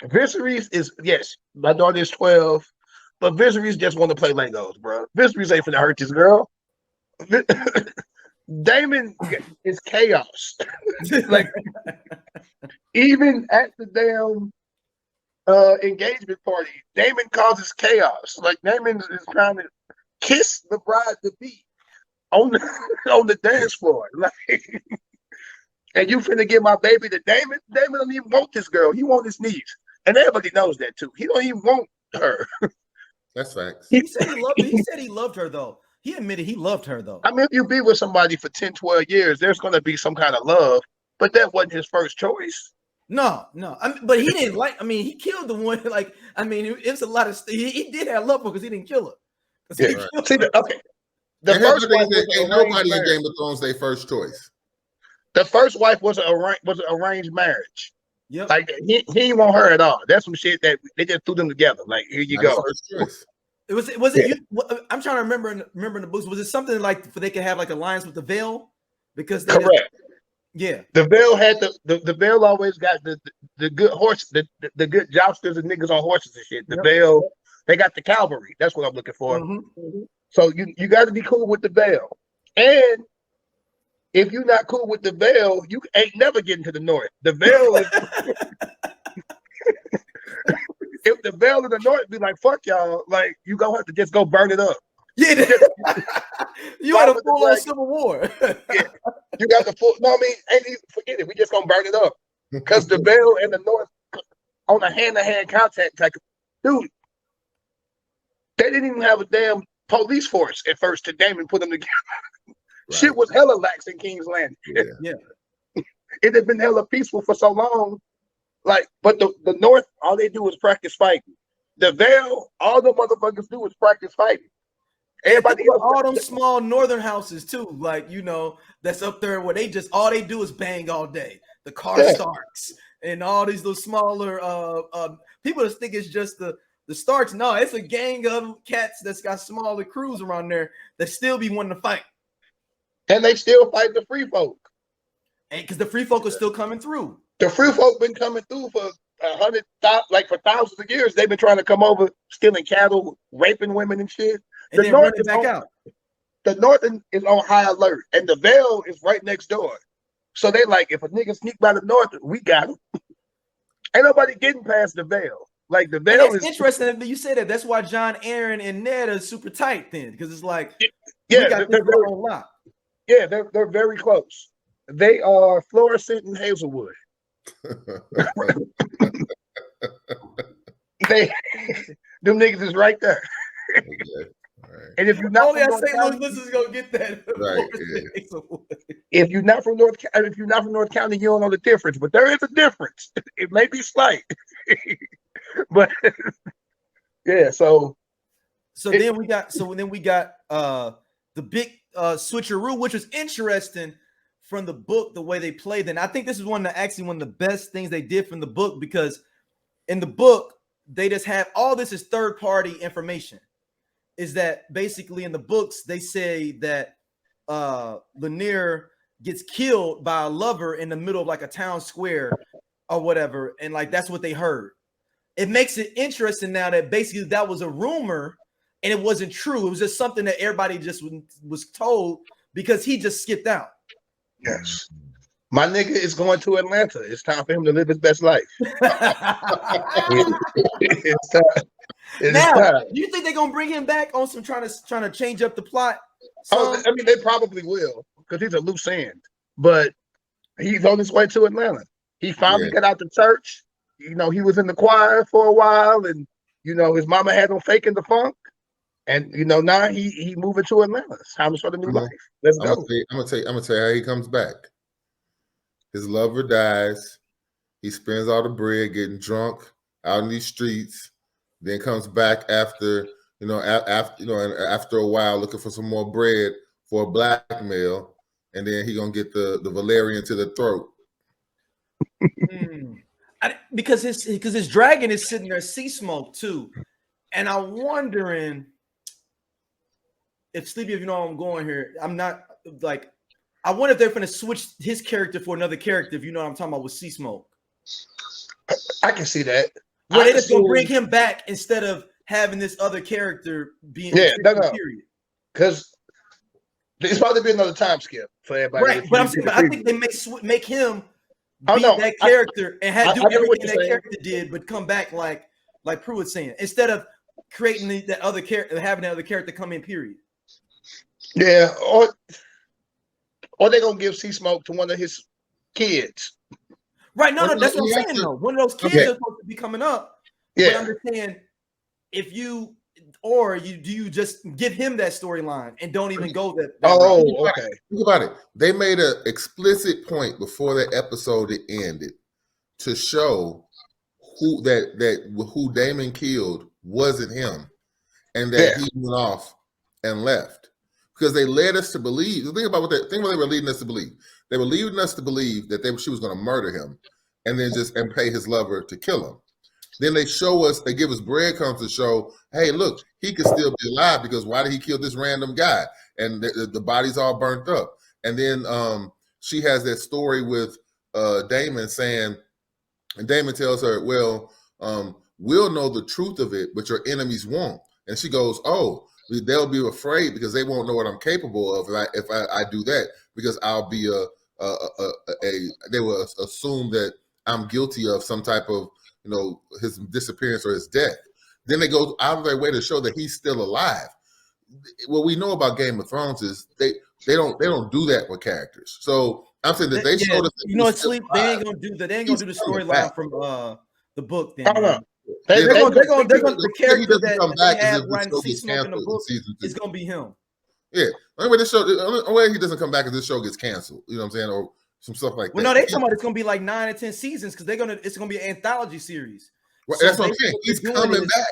Viserys is, yes, my daughter is 12. But Viserys just want to play Legos, bro. Viserys ain't finna hurt this girl. Daemon is chaos. Like, even at the damn engagement party, Daemon causes chaos. Like, Daemon is trying to kiss the bride to be on the dance floor. Like, and you finna give my baby to Daemon? Daemon don't even want this girl. He want his niece. And everybody knows that too. He don't even want her. That's facts. He said he loved her though. he admitted he loved her though. I mean, if you be with somebody for 10, 12 years, there's going to be some kind of love, but that wasn't his first choice. No. I mean, but he didn't like. I mean, he killed the one. Like, I mean, it's a lot of. He did have love for her because he didn't kill her. Yeah. Right. See, okay. The and first wife ain't nobody in Game of Thrones their first choice. The first wife was an arranged marriage. Yep. Like he didn't want her at all. That's some shit that they just threw them together. Like, here you go. First choice. Was it you? I'm trying to remember in the books. Was it something like they could have like alliance with the Veil? Because correct. Yeah, the Veil had the Veil always got the good horse, the good jousters and niggas on horses and shit. The Veil, they got the cavalry. That's what I'm looking for. Mm-hmm. So you got to be cool with the Veil, and if you're not cool with the Veil, you ain't never getting to the North. The Veil is if the Veil in the North be like, fuck y'all, like you gonna have to just go burn it up. Yeah, you had a full-on civil war. Yeah. You got the full. No, I mean, ain't even forget it. We just gonna burn it up because the Veil and the North on a hand-to-hand contact type. Dude, they didn't even have a damn police force at first. To Daemon put them together. Right. Shit was hella lax in King's Landing. Yeah. It had been hella peaceful for so long. Like, but the North, all they do is practice fighting. The Veil, all the motherfuckers do is practice fighting. Everybody else, all them small northern houses too, like that's up there where all they do is bang all day. The Starks and all these little smaller people just think it's just the Starks. No, it's a gang of cats that's got smaller crews around there that still be wanting to fight. And they still fight the free folk. And because the free folk are still coming through. The free folk been coming through for 100,000, like for thousands of years. They've been trying to come over, stealing cattle, raping women and shit. And then running back out. The North is on high alert, and the Veil is right next door. So they like, if a nigga sneak by the North, we got him. Ain't nobody getting past the Veil. Like the Veil is interesting that you say that. That's why Jon, Aaron, and Ned are super tight then, because it's like they're very close. They are fluorescent and Hazelwood. Them niggas is right there. Okay. Right. And if you're not only St. Louis, this is gonna get that. Right. Yeah. If you're not from North County, you don't know the difference. But there is a difference. It may be slight, but yeah. So then we got the big switcheroo, which was interesting from the book, the way they played. And I think this is one of the best things they did from the book, because in the book they just have all this is third party information. Is that basically in the books they say that Laenor gets killed by a lover in the middle of like a town square or whatever, and like that's what they heard. It makes it interesting now that basically that was a rumor and it wasn't true. It was just something that everybody just was told because he just skipped out. Yes. My nigga is going to Atlanta. It's time for him to live his best life. It's time. Now, do you think they're gonna bring him back on some trying to change up the plot? I mean, they probably will, because he's a loose end. But he's on his way to Atlanta. He finally got out the church. He was in the choir for a while, and his mama had him faking the funk. And now he moving to Atlanta. It's time to start a new life. Let's go. I'm gonna tell you how he comes back. His lover dies. He spends all the bread getting drunk out in these streets. Then comes back after after a while looking for some more bread for blackmail, and then he gonna get the Valerian to the throat. Because his dragon is sitting there, sea smoke too, and I'm wondering if Sleepy, if you know where I'm going here. I'm not like, I wonder if they're going to switch his character for another character. If you know what I'm talking about with sea smoke. I can see that. Well, they just gonna bring him back instead of having this other character being period. Because it's about to be another time skip for everybody. Right, but I think they make him be that character and do everything that character did, but come back like Prue was saying, instead of creating that other character, having that other character come in. Period. Yeah, or they're gonna give Sea Smoke to one of his kids. Right, no, that's what I'm saying though. One of those kids are supposed to be coming up. Yeah, but I'm just saying, if you do you just give him that storyline and don't even go that Oh, route? okay. Think about it. They made an explicit point before the episode ended to show who Daemon killed wasn't him, and that he went off and left, because they led us to believe. Think about what they were leading us to believe. They were leading us to believe that she was going to murder him, and then and pay his lover to kill him. Then they give us breadcrumbs to show, hey, look, he could still be alive, because why did he kill this random guy? And the body's all burnt up. And then she has that story with Daemon saying, and Daemon tells her, well, we'll know the truth of it, but your enemies won't. And she goes, oh, they'll be afraid because they won't know what I'm capable of if I do that, because I'll be they will assume that I'm guilty of some type of, his disappearance or his death. Then they go out of their way to show that he's still alive. What we know about Game of Thrones is they don't do that with characters. So I'm saying that they showed us. They ain't gonna do that. They ain't gonna do the storyline from the book. Then they're gonna the character that come back they have if riding the show seat gets smoke in the canceled book in season 2. is gonna be him. Yeah, the only way he doesn't come back is this show gets canceled. You know what I'm saying, or some stuff like that. Well, no, they talking about it's gonna be like 9 or 10 seasons because it's gonna be an anthology series. Well, so that's what I'm saying. He's coming back.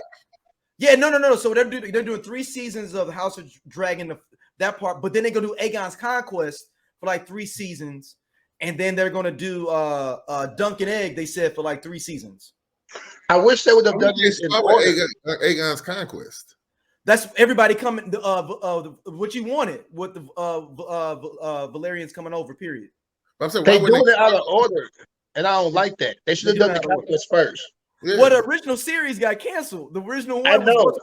Yeah, no. So they're doing 3 seasons of the House of Dragon, that part, but then they go do Aegon's Conquest for like 3 seasons, and then they're gonna do Dunk and Egg. They said for like 3 seasons. I wish they would have done this in order. Aegon's Conquest. That's everybody coming. What you wanted with the Valerians coming over. Period. I'm saying, they doing it out of order, and I don't like that. They should have done the Conquest first. Yeah. Well, the original series got canceled. The original one. I know.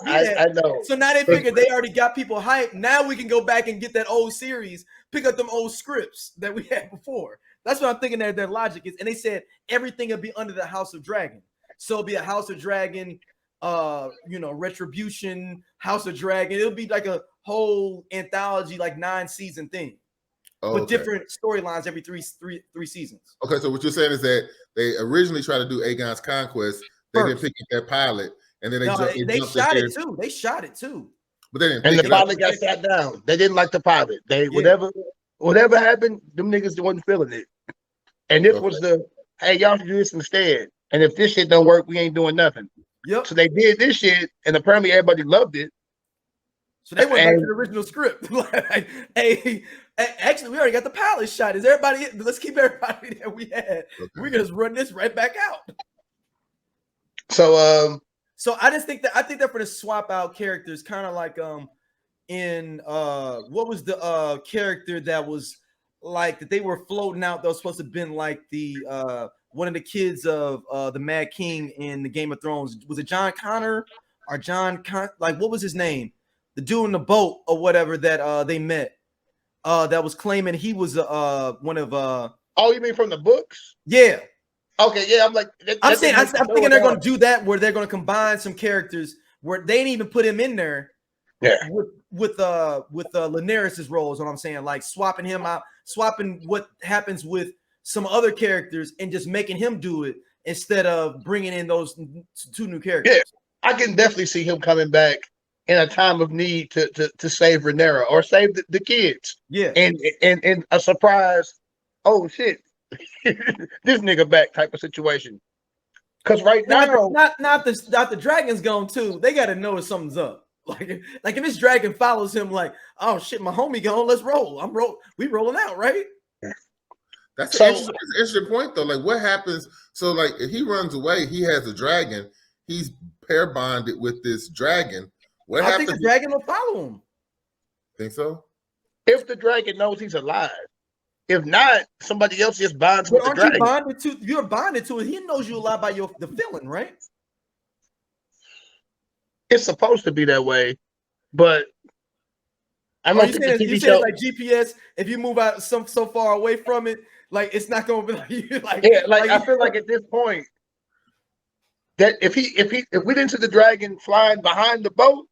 So now they figured they already got people hyped. Now we can go back and get that old series, pick up them old scripts that we had before. That's what I'm thinking their logic is. And they said everything will be under the House of Dragon. So it'll be a House of Dragon, Retribution, House of Dragon. It'll be like a whole anthology, like 9-season thing. With different storylines every three seasons. Okay, so what you're saying is that they originally tried to do Aegon's Conquest. They didn't pick up that pilot, and then they shot it too. They shot it too. But they didn't. And the pilot got shot down. They didn't like the pilot. Whatever happened, them niggas wasn't feeling it. And this was hey, y'all should do this instead. And if this shit don't work, we ain't doing nothing. Yep. So they did this shit, and apparently everybody loved it. So they went back to the original script. Hey, actually, we already got the pilot shot. Is everybody? Let's keep everybody that we had. Okay. We're gonna just run this right back out. So I just think they're going to swap out characters, kind of like in what was the character that was like that they were floating out that was supposed to have been like the one of the kids of the Mad King in the Game of Thrones. Was it John Connor or like what was his name? The dude in the boat or whatever that they met that was claiming he was one of oh, you mean from the books? Yeah. Okay, yeah, I'm like I'm thinking they're going to do that where they're going to combine some characters where they didn't even put him in there. Yeah. With Laenerys's role is what I'm saying, like swapping him out, swapping what happens with some other characters and just making him do it instead of bringing in those 2 new characters. Yeah, I can definitely see him coming back in a time of need to save Rhaenyra or save the kids. Yeah, and a surprise. Oh shit, this nigga back type of situation. Because right now, not the dragon's gone too. They got to know something's up. Like if this dragon follows him, like, oh shit, my homie gone. Let's roll. We rolling out, right? That's an interesting point though. Like, what happens? So, like, if he runs away, he has a dragon. He's pair bonded with this dragon. What happens? I think the dragon will follow him. Think so? If the dragon knows he's alive. If not, somebody else just bonds with the dragon. You're bonded to it. He knows you're alive by the feeling, right? It's supposed to be that way, but I don't think the TV show like GPS. If you move out so far away from it, like it's not going to be like. Yeah, like I feel like at this point that if we didn't see the dragon flying behind the boat,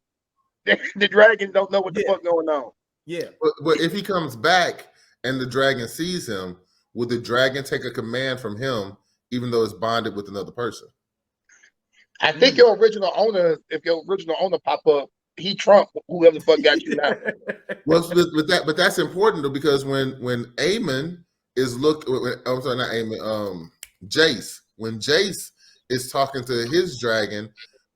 the dragon don't know what the fuck going on. Yeah, but if he comes back and the dragon sees him, would the dragon take a command from him, even though it's bonded with another person? I think your original owner, if your original owner pop up, he Trump whoever the fuck got you now. Well, but that's important though, because when Aemond is I'm sorry, not Aemond, Jace. When Jace is talking to his dragon,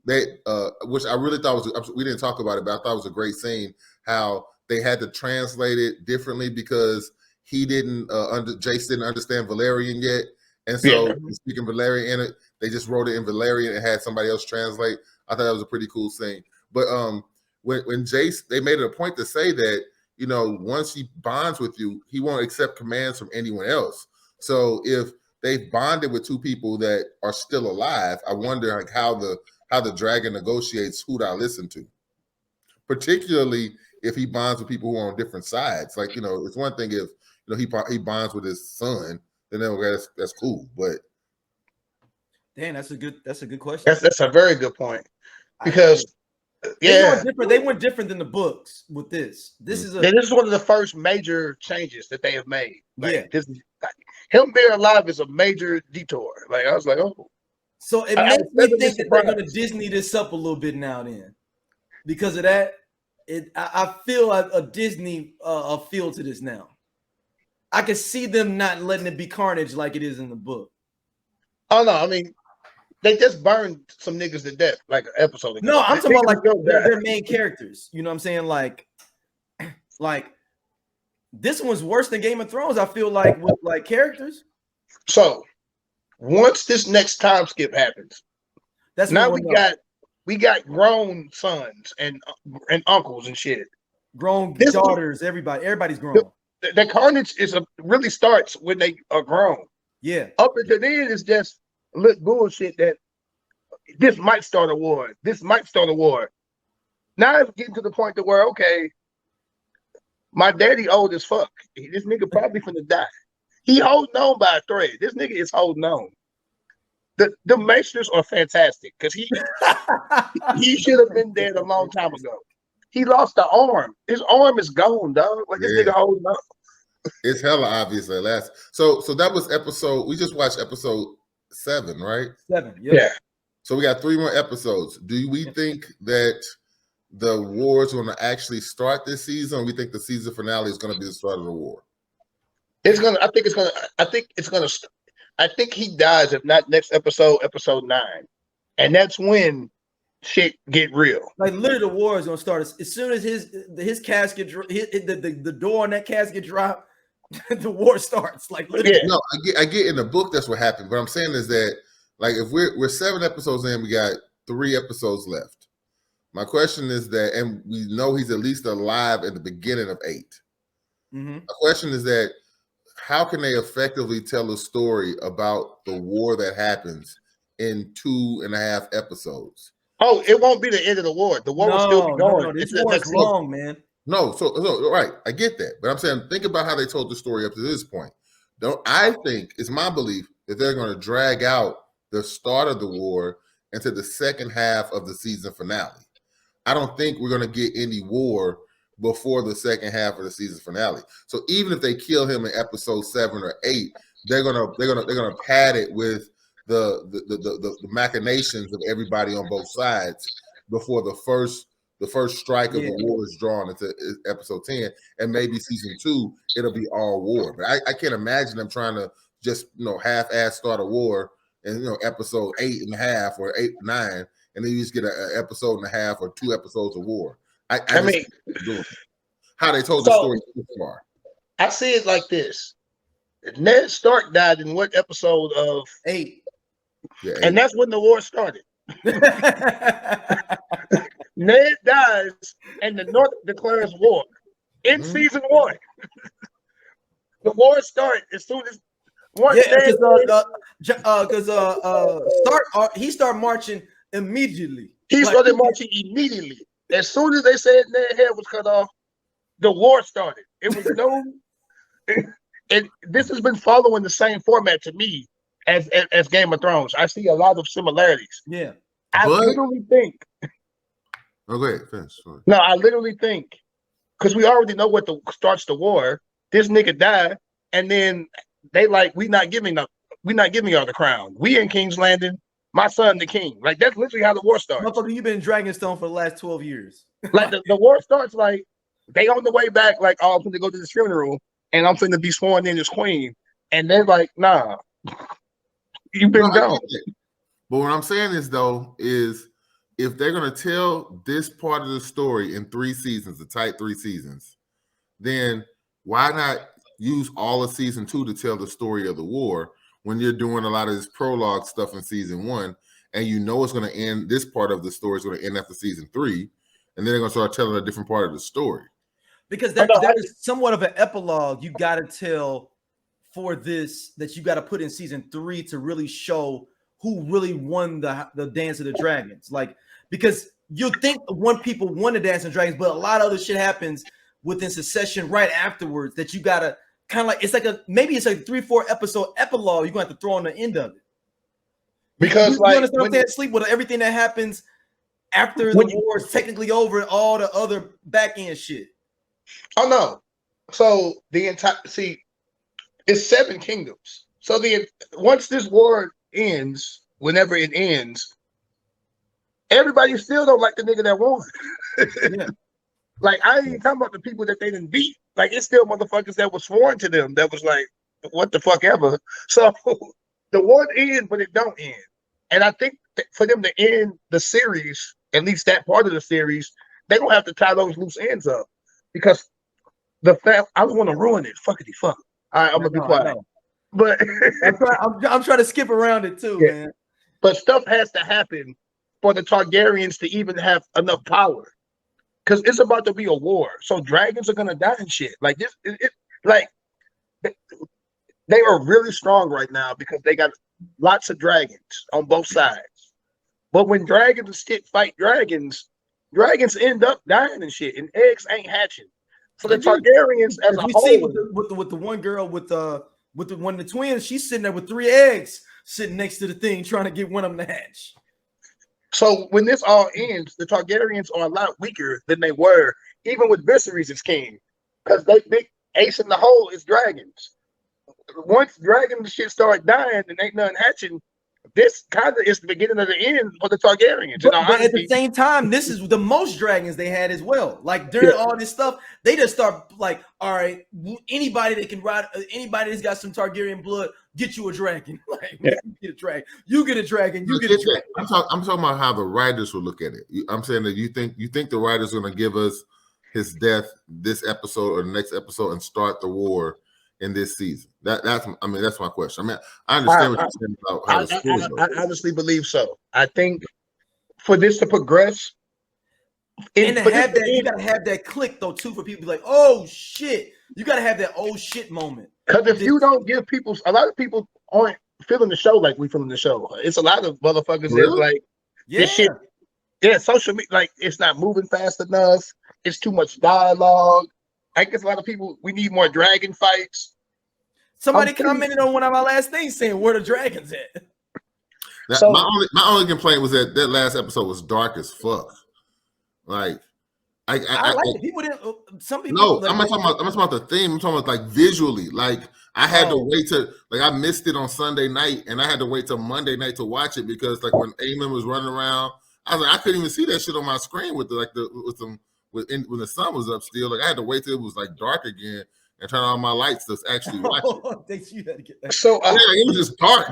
which I really thought we didn't talk about it, but I thought it was a great scene. How they had to translate it differently because he didn't Jace didn't understand Valerian yet, and so speaking Valerian in it, they just wrote it in Valerian and had somebody else translate. I thought that was a pretty cool scene. But when Jace, they made it a point to say that, you know, once he bonds with you, he won't accept commands from anyone else. So if they've bonded with two people that are still alive, I wonder like how the dragon negotiates who to listen to, particularly if he bonds with people who are on different sides. Like, you know, it's one thing if, you know, he bonds with his son, then that's cool. But damn, that's a good question. That's a very good point. Because they went different than the books with this. This is one of the first major changes that they have made. Like, yeah, him being alive is a major detour. Like, I was like, oh. So it makes me think that they're going to Disney this up a little bit now. Then, because of that, I feel like a Disney feel to this now. I can see them not letting it be carnage like it is in the book. Oh no, I mean, they just burned some niggas to death like an episode ago. No, I'm talking about like their main characters. You know what I'm saying? Like this one's worse than Game of Thrones. I feel like with like characters. So once this next time skip happens, that's now we got grown sons and uncles and shit. Grown daughters, everybody's grown. The carnage really starts when they are grown. Yeah. Up until then, it's just bullshit that this might start a war. This might start a war. Now it's getting to the point to where, okay, my daddy old as fuck. This nigga probably finna die. He holding on by a thread. This nigga is holding on. The Maesters are fantastic because he should have been dead a long time ago. He lost the arm. His arm is gone, dog. Like this nigga holding on. It's hella obvious at last. So that was episode. We just watched episode 7, right? 7. Yep. Yeah. So we got 3 more episodes. Do we think that the war is going to actually start this season, or we think the season finale is going to be the start of the war? I think he dies if not next episode 9, and that's when shit get real. Like literally, the war is gonna start as soon as his casket, the door on that casket drop. The war starts. Like literally. No, I get in the book that's what happened. What I'm saying is that like if we're 7 episodes in, we got 3 episodes left. My question is that, and we know he's at least alive at the beginning of 8. Mm-hmm. My question is that how can they effectively tell a story about the war that happens in 2.5 episodes? Oh, it won't be the end of the war. The war will still be going. No, this war is long, man. No, so right, I get that, but I'm saying think about how they told the story up to this point. I think it's my belief that they're going to drag out the start of the war into the second half of the season finale. I don't think we're going to get any war before the second half of the season finale. So even if they kill him in episode 7 or 8, they're gonna pad it with the machinations of everybody on both sides before the first strike of the war is drawn into episode 10, and maybe season 2 it'll be all war. But I can't imagine them trying to just half-ass start a war and episode 8.5 or 8, 9, and then you just get an episode and a half or 2 episodes of war. I mean, how they told the story so far. I see it like this: Ned Stark died in what episode of 8? Yeah, 8. And that's when the war started. Ned dies, and the North declares war in season 1. The war starts as soon as he started marching immediately. He started marching immediately. As soon as they said Ned's head was cut off, the war started. It was and this has been following the same format to me as Game of Thrones. I see a lot of similarities. Yeah. I literally think. Okay, finish. No, I literally think because we already know what starts the war. This nigga died, and then they like, we not giving y'all the crown. We in King's Landing. my son the king. Like that's literally how the war starts. Motherfucker, you've been in Dragonstone for the last 12 years. Like the war starts like they on the way back, like, oh, I'm going to go to the funeral and I'm going to be sworn in as queen. And they're like, nah, you've been gone. But what I'm saying is, though, is if they're going to tell this part of the story in 3 seasons, the tight 3 seasons, then why not use all of season 2 to tell the story of the war when you're doing a lot of this prologue stuff in season 1, and you know it's going to end, this part of the story is going to end after season 3, and then they're going to start telling a different part of the story. Because there is somewhat of an epilogue you got to tell for this that you got to put in season 3 to really show who really won the Dance of the Dragons. Like, because you think people won the Dance of the Dragons, but a lot of other shit happens within succession right afterwards that you got to kind of like, it's like maybe it's like 3-4 episode epilogue you're going to have to throw on the end of it. Because you understand what I'm saying? Sleep with everything that happens after the war is technically over and all the other back end shit. Oh no! So the entire it's 7 kingdoms. So once this war ends, whenever it ends, everybody still don't like the nigga that won. Yeah. Like I ain't even talking about the people that they didn't beat. Like it's still motherfuckers that was sworn to them that was like, what the fuck ever. So the war ends, but it don't end. And I think for them to end the series, at least that part of the series, they're gonna have to tie those loose ends up. Because the fact I don't want to ruin it. Fuckity fuck. All right, I'm gonna be quiet. But I'm trying to skip around it too, man. But stuff has to happen for the Targaryens to even have enough power. Because it's about to be a war. So dragons are gonna die and shit. Like this, like they are really strong right now because they got lots of dragons on both sides. But when dragons fight dragons, dragons end up dying and shit, and eggs ain't hatching. So the Targaryens as a whole, see with the one girl with one of the twins, she's sitting there with 3 eggs sitting next to the thing trying to get one of them to hatch. So when this all ends, the Targaryens are a lot weaker than they were, even with Viserys as king, because they Ace in the hole is dragons. Once dragons shit start dying and ain't nothing hatching, this kind of is the beginning of the end for the Targaryens. But at the same time, this is the most dragons they had as well. Like during all this stuff, they just start like, all right, anybody that can ride, anybody that's got some Targaryen blood, get you a dragon. Like, you get a dragon. You get a dragon. You get a dragon. I'm talking about how the writers will look at it. I'm saying that you think the writers are going to give us his death this episode or the next episode and start the war in this season. That's my question. I mean, I understand what you're saying about how the story goes. I honestly believe so. I think for this to progress, and to have that, you gotta have that click though too for people to be like, oh shit. You gotta have that oh shit moment. Because if you don't give people, a lot of people aren't feeling the show like we feeling the show. It's a lot of motherfuckers that's like, this shit, social media, like it's not moving fast enough. It's too much dialogue. I guess a lot of people, we need more dragon fights. Somebody commented on one of my last things saying, where the dragons at? My only complaint was that last episode was dark as fuck. Like, I like it. People didn't. Some people. No, I'm not talking about the theme. I'm talking about like visually. Like I had to wait I missed it on Sunday night, and I had to wait till Monday night to watch it because like when Aemond was running around, I was like, I couldn't even see that shit on my screen when the sun was up still. Like I had to wait till it was like dark again and turn on my lights to actually watch it. So it was just dark.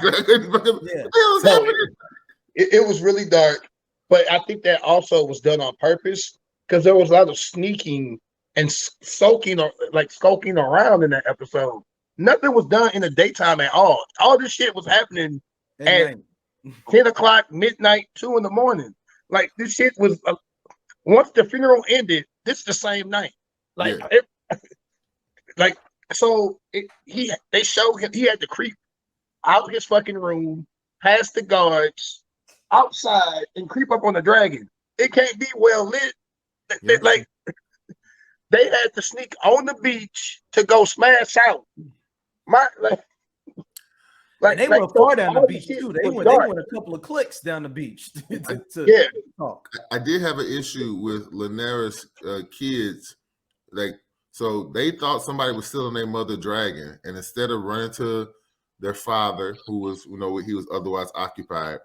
It was really dark, but I think that also was done on purpose because there was a lot of sneaking and skulking around in that episode. Nothing was done in the daytime at all. All this shit was happening at 10 o'clock, midnight, 2 in the morning. Like this shit was once the funeral ended, this is the same night. Like they showed him he had to creep out his fucking room, past the guards, outside, and creep up on the dragon. It can't be well lit. They had to sneak on the beach to go smash out. They went far down the beach too. They went a couple of clicks down the beach to talk. I did have an issue with Laena's kids. Like, so they thought somebody was stealing their mother dragon, and instead of running to their father, who was, he was otherwise occupied,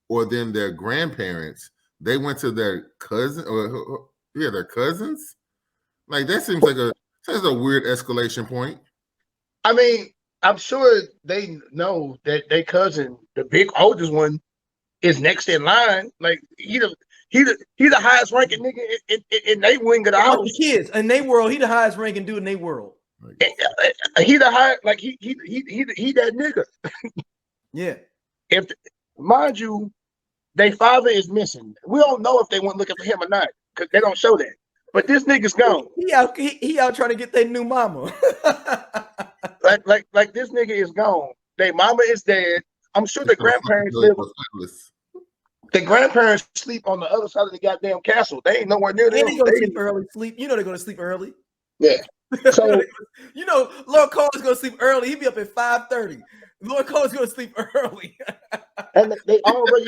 or then their grandparents, they went to their cousin or their cousins. Like that seems like that's a weird escalation point. I mean, I'm sure they know that their cousin, the big oldest one, is next in line. Like he the highest ranking nigga in their wing of the house. The kids in their world, he the highest ranking dude in their world. He the high, like he that nigga. Yeah. Mind you, their father is missing. We don't know if they went looking for him or not because they don't show that. But this nigga's gone. He out trying to get their new mama. like this nigga is gone. Their mama is dead. I'm sure the grandparents live. The grandparents sleep on the other side of the goddamn castle. They ain't nowhere near them. They go to sleep early. You know they're going to sleep early. Yeah. So you know, Lord Cole's going to sleep early. He be up at 5:30. Lord Cole's going to sleep early. And they already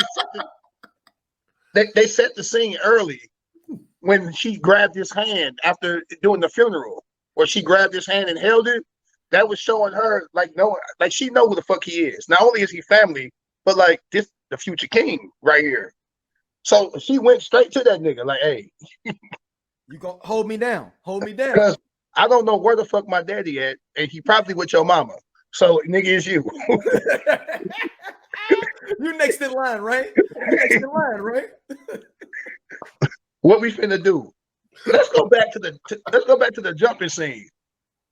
they set the scene early when she grabbed his hand after doing the funeral, where she grabbed his hand and held it. That was showing her like she know who the fuck he is. Not only is he family, but like this the future king right here. So she went straight to that nigga, like, hey, you gonna hold me down? Hold me down. Because I don't know where the fuck my daddy at, and he probably with your mama. So nigga, it's you. You next in line, right? You next in line, right? What we finna do? Let's go back to the jumping scene.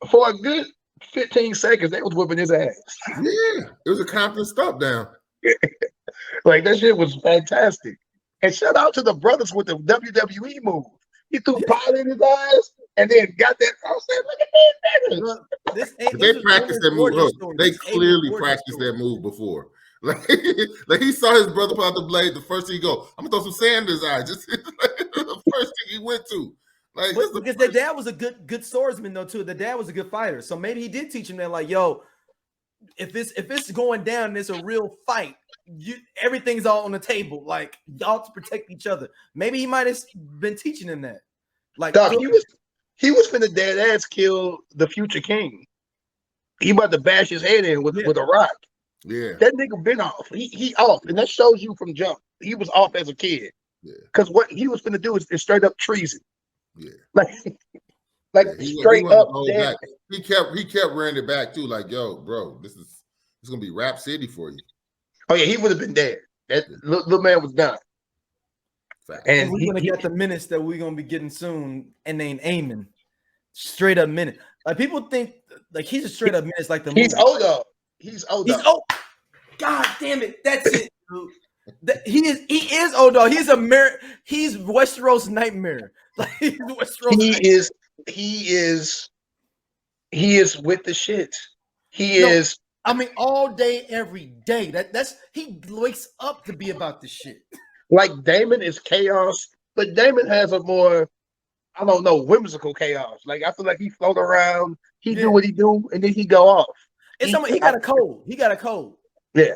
For a good 15 seconds, they was whipping his ass. Yeah, it was a Compton stop down. Like that shit was fantastic. And shout out to the brothers with the WWE move. He threw pile in his eyes and then got that. I said, look at these niggas. They practiced that move. Look, they clearly practiced that move before. Like he saw his brother pull out the blade. The first thing he go, I'm gonna throw some sand in his eye. Just the first thing he went to. Like because their dad was a good swordsman though too. The dad was a good fighter, so maybe he did teach him that. Like, yo, if it's going down and it's a real fight, everything's all on the table. Like y'all to protect each other. Maybe he might have been teaching him that. Like, dog, he was finna dead ass kill the future king. He about to bash his head in with a rock. Yeah, that nigga been off. He off, and that shows you from jump. He was off as a kid. Yeah, because what he was finna do is straight up treason. Yeah, like straight up. He kept running it back too. Like, yo, bro, this is gonna be Rap City for you. Oh yeah, he would have been dead. That little man was done. And we're gonna get the menace that we're gonna be getting soon, and named Aemond. Straight up menace. Like people think like he's a straight up menace, like the movie. He's older. He's older. He's old. God damn it! That's it, dude. He is old dog. He's he's Westeros nightmare. Like he's Westeros. He is with the shit. He is. I mean, all day, every day. That's he wakes up to be about this shit. Like Daemon is chaos, but Daemon has a more, I don't know, whimsical chaos. Like I feel like he float around, he do what he do, and then he go off. He got a cold. He got a cold. Yeah.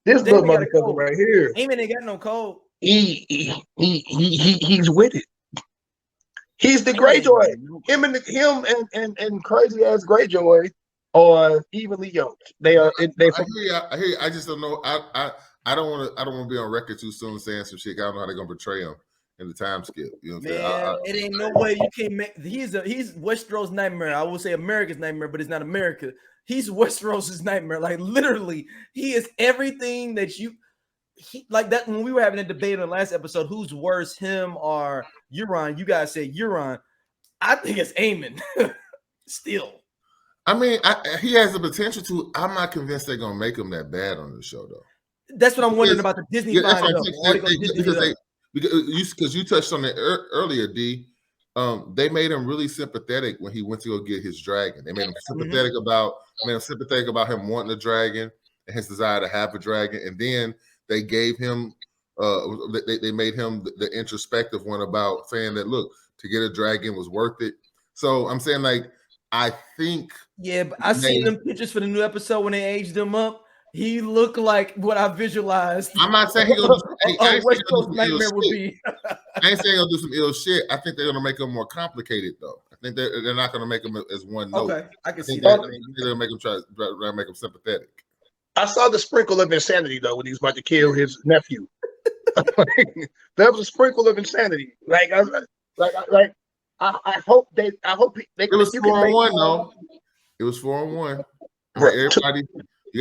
This little motherfucker right here. Aemond ain't got no cold. He's with it. He's the Greyjoy. Him and crazy ass Greyjoy are evenly yoked. They are. I hear you. I just don't know. I don't want to be on record too soon saying some shit. I don't know how they're gonna portray him in the time skip. You know what I'm saying? It ain't no way you can't make. He's Westeros nightmare. I will say America's nightmare, but it's not America. He's Westeros's nightmare. Like literally, he is everything that like that. When we were having a debate in the last episode, who's worse, him or Euron? You guys said Euron. I think it's Aemond. Still. I mean, he has the potential to. I'm not convinced they're gonna make him that bad on the show, though. That's what I'm wondering about the Disney. Because you touched on it earlier, D. They made him really sympathetic when he went to go get his dragon. They made him sympathetic about him wanting a dragon and his desire to have a dragon. And then they gave him, they made him the introspective one about saying that, look, to get a dragon was worth it. So I'm saying, like, I think. Yeah, but I seen them pictures for the new episode when they aged him up. He looked like what I visualized. I'm not saying he's gonna do some nightmare would be. I ain't saying he'll do some ill shit. I think they're gonna make him more complicated, though. I think they're not gonna make him as one note. Okay, I can see that. They're gonna make him try to make him sympathetic. I saw the sprinkle of insanity though when he was about to kill his nephew. There was a sprinkle of insanity. I hope they. It was 4-on-1 though. It was 4-on-1. Right, everybody, you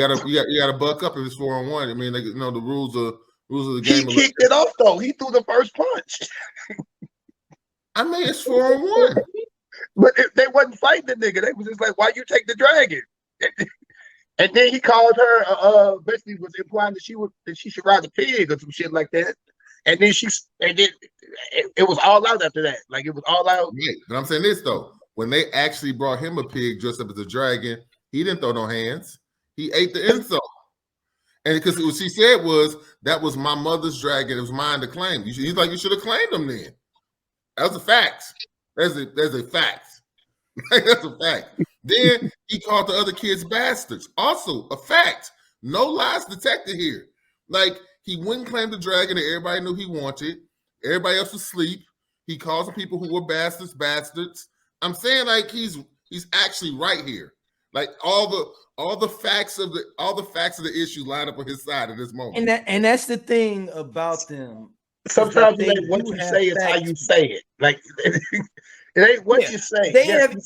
gotta buck up if it's 4-on-1. I mean, the rules of the game. He kicked it off though. He threw the first punch. I mean, it's 4-on-1. But they wasn't fighting the nigga. They was just like, "Why you take the dragon?" And then he called her. Basically, was implying that she should ride the pig or some shit like that. And then it was all out after that. Like, it was all out. Right. But I'm saying this though, when they actually brought him a pig dressed up as a dragon, he didn't throw no hands. He ate the insult. And because what she said was, that was my mother's dragon. It was mine to claim. He's like, you should have claimed him then. That was a fact. That's a fact. That's a fact. Then he called the other kids bastards. Also a fact. No lies detected here. Like, he wouldn't claim the dragon that everybody knew he wanted. Everybody else was asleep. He calls the people who were bastards. I'm saying, like, he's actually right here. Like, all the facts of the issue line up on his side at this moment. And that's the thing about them. Sometimes it ain't what you say, it's how you say it. Like, it ain't what you say. They have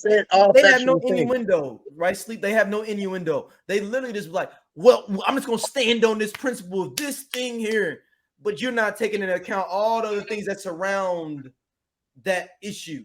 no innuendo, right? Sleep. They have no innuendo. They literally just like, well, I'm just gonna stand on this principle of this thing here, but you're not taking into account all the other things that surround that issue.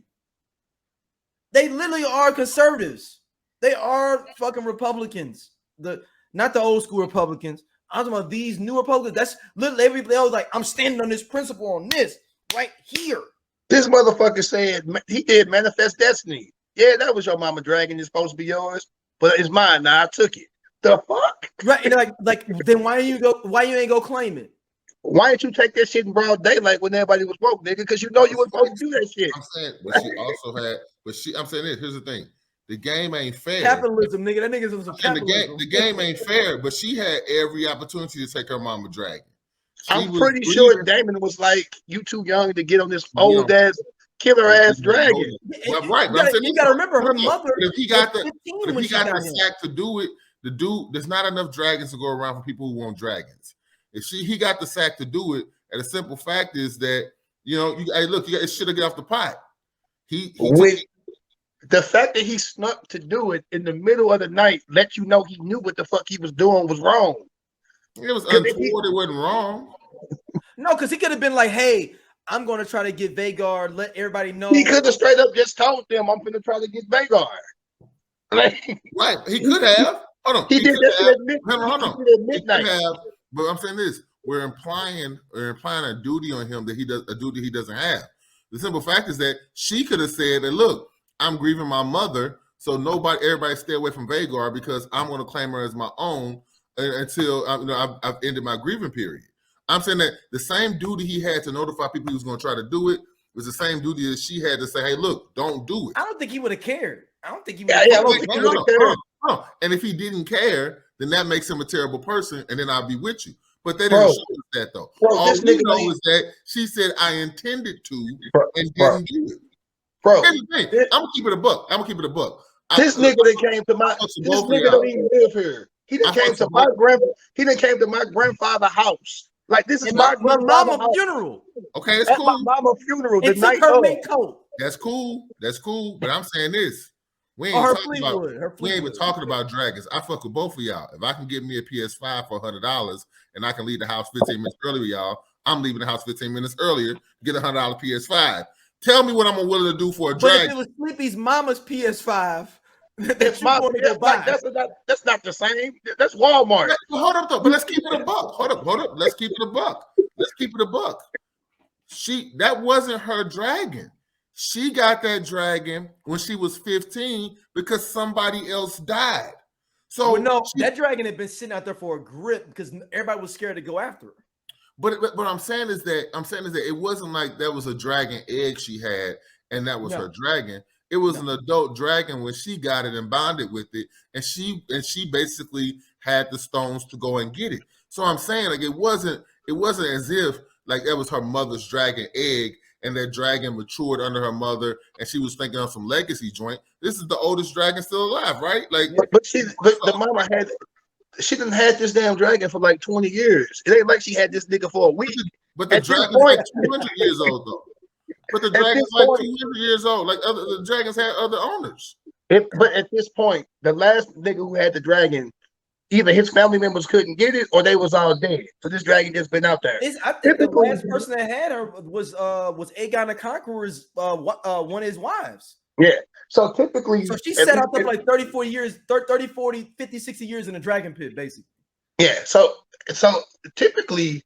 They literally are conservatives. They are fucking Republicans. Not the old school Republicans. I'm talking about these new Republicans. That's literally everybody else. Like, I'm standing on this principle on this right here. This motherfucker said he did manifest destiny. Yeah, that was your mama dragon. It's supposed to be yours, but it's mine now. I took it. The fuck? Right? And like then why you ain't go claim it? Why didn't you take that shit in broad daylight when everybody was woke, nigga? Because you know you were supposed to do that shit. I'm saying, but she also had. I'm saying this. Here's the thing. The game ain't fair. Capitalism, nigga. That nigga's some capitalism. The game ain't fair, but she had every opportunity to take her mama dragon. I'm pretty sure Daemon was like, "You too young to get on this old ass killer ass dragon." Right, you gotta remember her mother. If he got the sack to do it, the dude, there's not enough dragons to go around for people who want dragons. If he got the sack to do it, and the simple fact is that hey, look, it should have got off the pot. The fact that he snuck to do it in the middle of the night let you know he knew what the fuck he was doing was wrong. It was untoward. It wasn't wrong. No, because he could have been like, "Hey, I'm going to try to get Vhagar. Let everybody know." He could have straight up just told them, "I'm going to try to get Vhagar." Like, right? He could have. Hold on. He did that at midnight. Hold on. He midnight. But I'm saying this: we're implying a duty on him that a duty he doesn't have. The simple fact is that she could have said that, "Look, I'm grieving my mother, so everybody stay away from Vhagar because I'm going to claim her as my own until I've ended my grieving period." I'm saying that the same duty he had to notify people he was going to try to do it was the same duty that she had to say, "Hey, look, don't do it." I don't think he would have cared. I don't think he would have cared. And if he didn't care, then that makes him a terrible person, and then I'll be with you. But they didn't show us that though. All we know is that she said, "I intended to," and didn't do it. Bro, here's the thing. I'm gonna keep it a buck. This nigga that came to my this nigga don't even live here. He done came to my grandfather's house. Like, this is my mama's funeral. Okay, it's cool. My mama's funeral. It took her mink coat. That's cool. But I'm saying this. We ain't even talking about dragons. I fuck with both of y'all. If I can get me a PS5 for $100 and I can leave the house 15 minutes earlier, y'all, I'm leaving the house 15 minutes earlier to get a $100 PS5. Tell me what I'm willing to do for a dragon. But if it was Sleepy's mama's PS5, that's not the same. That's Walmart. Hold up though, but let's keep it a buck. Hold up. Let's keep it a buck. That wasn't her dragon. She got that dragon when she was 15 because somebody else died. So that dragon had been sitting out there for a grip because everybody was scared to go after her. But what I'm saying is that it wasn't like that was a dragon egg she had and that was her dragon. It was an adult dragon when she got it and bonded with it, and she basically had the stones to go and get it. So I'm saying, like, it wasn't as if like that was her mother's dragon egg and that dragon matured under her mother and she was thinking of some legacy joint. This is the oldest dragon still alive, right? Like, but the mama had she done had this damn dragon for like 20 years. It ain't like she had this nigga for a week. But the At this dragon's point- like 200 years old though. But the At dragon's this like point- 200 years old. Like the dragons had other owners. But at this point, the last nigga who had the dragon, either his family members couldn't get it or they was all dead. So this dragon just been out there. I think the last person that had her was Aegon the Conqueror's one of his wives. Yeah. So typically, So she set out there for like 30, 40 years, 30, 40, 50, 60 years in a dragon pit, basically. yeah. So typically,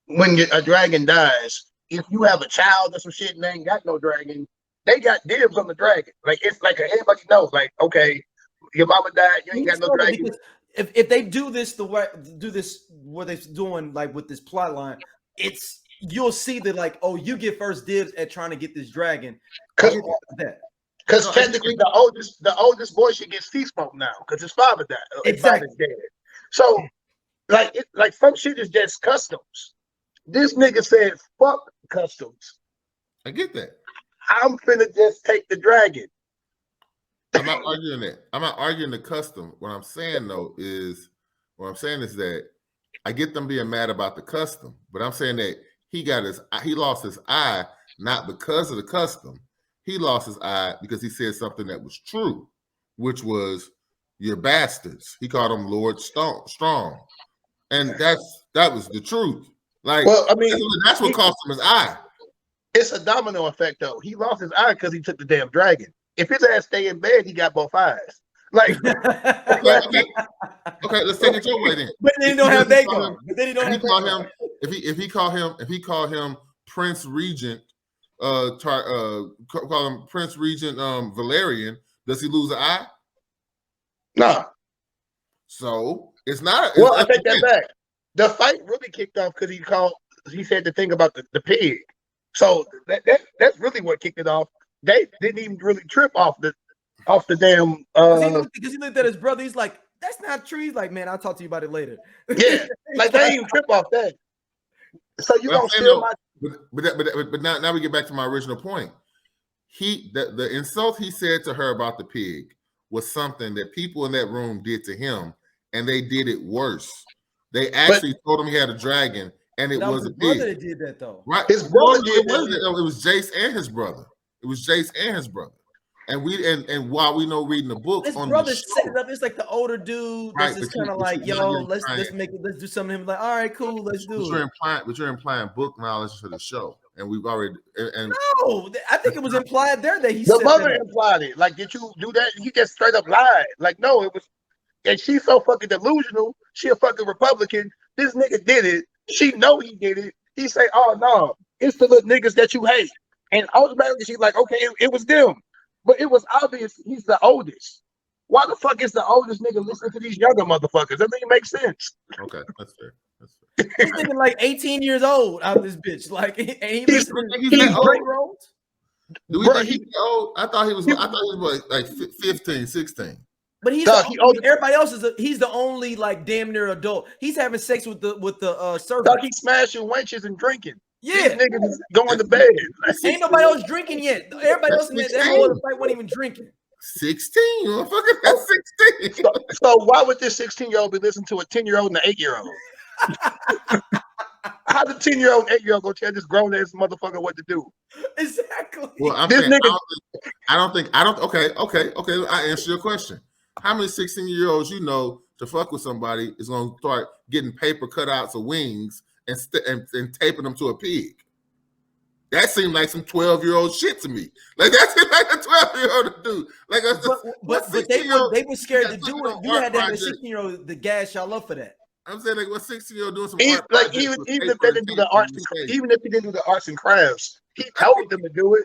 when a dragon dies, if you have a child or some shit and they ain't got no dragon, they got dibs on the dragon. Like it's like everybody knows. Like, okay, your mama died, you ain't got no dragon. If they do this what they're doing like with this plot line, you'll see that like, oh, you get first dibs at trying to get this dragon. Because technically the oldest boy should get sea smoke now because his father died. His father's dead. So like some shit is just customs. This nigga said fuck customs. I get that. I'm finna just take the dragon. I'm not arguing that. I'm not arguing the custom. What I'm saying is that I get them being mad about the custom, but I'm saying that he lost his eye not because of the custom. He lost his eye because he said something that was true, which was you're bastards. He called him Lord Strong, and that was the truth. Like, well, I mean, that's what cost him his eye. It's a domino effect, though. He lost his eye because he took the damn dragon. If his ass stay in bed, he got both eyes. Like, okay, let's take it your way then. But then he don't have Vhagar. But then he don't have him. If he call him Prince Regent, call him Prince Regent Valerian, does he lose an eye? No. So it's not. Well, I take that back. The fight really kicked off because he said the thing about the pig. So that's really what kicked it off. They didn't even really trip off the damn. Because he looked at his brother. He's like, "That's not true." He's like, "Man, I'll talk to you about it later." Yeah, like they didn't even trip off that. So you gonna steal my? But now we get back to my original point. The insult he said to her about the pig was something that people in that room did to him, and they did it worse. They actually told him he had a dragon, and it was a pig. Brother that did that though. Right, his brother did that. It was Jace and his brother. It was Jace and his brother. And while we know reading the book, his on brother the set it up. It's like the older dude that's just kind of like, "Yo, let's do something." Him like, "All right, cool, let's do it." But you're implying book knowledge for the show, and we've already. No, I think it was implied there that he. The mother implied it. Like, did you do that? He just straight up lied. Like, no, it was. And she's so fucking delusional. She a fucking Republican. This nigga did it. She know he did it. He say, "Oh no, it's the little niggas that you hate." And automatically she's like, "Okay, it was them." But it was obvious he's the oldest. Why the fuck is the oldest nigga listening to these younger motherfuckers? That doesn't make sense. Okay, that's fair. He's thinking like 18 years old out of this bitch. Like, and he's old. Do we think he's old? I thought he was like 15, 16. But everybody else he's the only like damn near adult. He's having sex with the servant. He's smashing wenches and drinking. Yeah, these niggas going to bed. Ain't nobody else drinking yet. Everybody else in that whole fight wasn't even drinking. 16, motherfucker. That's 16. So why would this 16-year-old be listening to a 10-year-old and an 8-year-old? How the 10-year-old and 8-year-old go tell this grown ass motherfucker what to do? Exactly. Well, I don't think. Okay. I answer your question. How many 16-year-olds you know to fuck with somebody is going to start getting paper cutouts of wings and taping them to a pig? That seemed like some 12-year-old shit to me. Like that seemed like a 12-year-old to do. Like, but they were scared to do it. You had to have a 16-year-old to gas y'all up for that. I'm saying, like, what 16-year-old doing some art? Like, even if they didn't do the arts, even if he didn't do the arts and crafts, he told them to do it.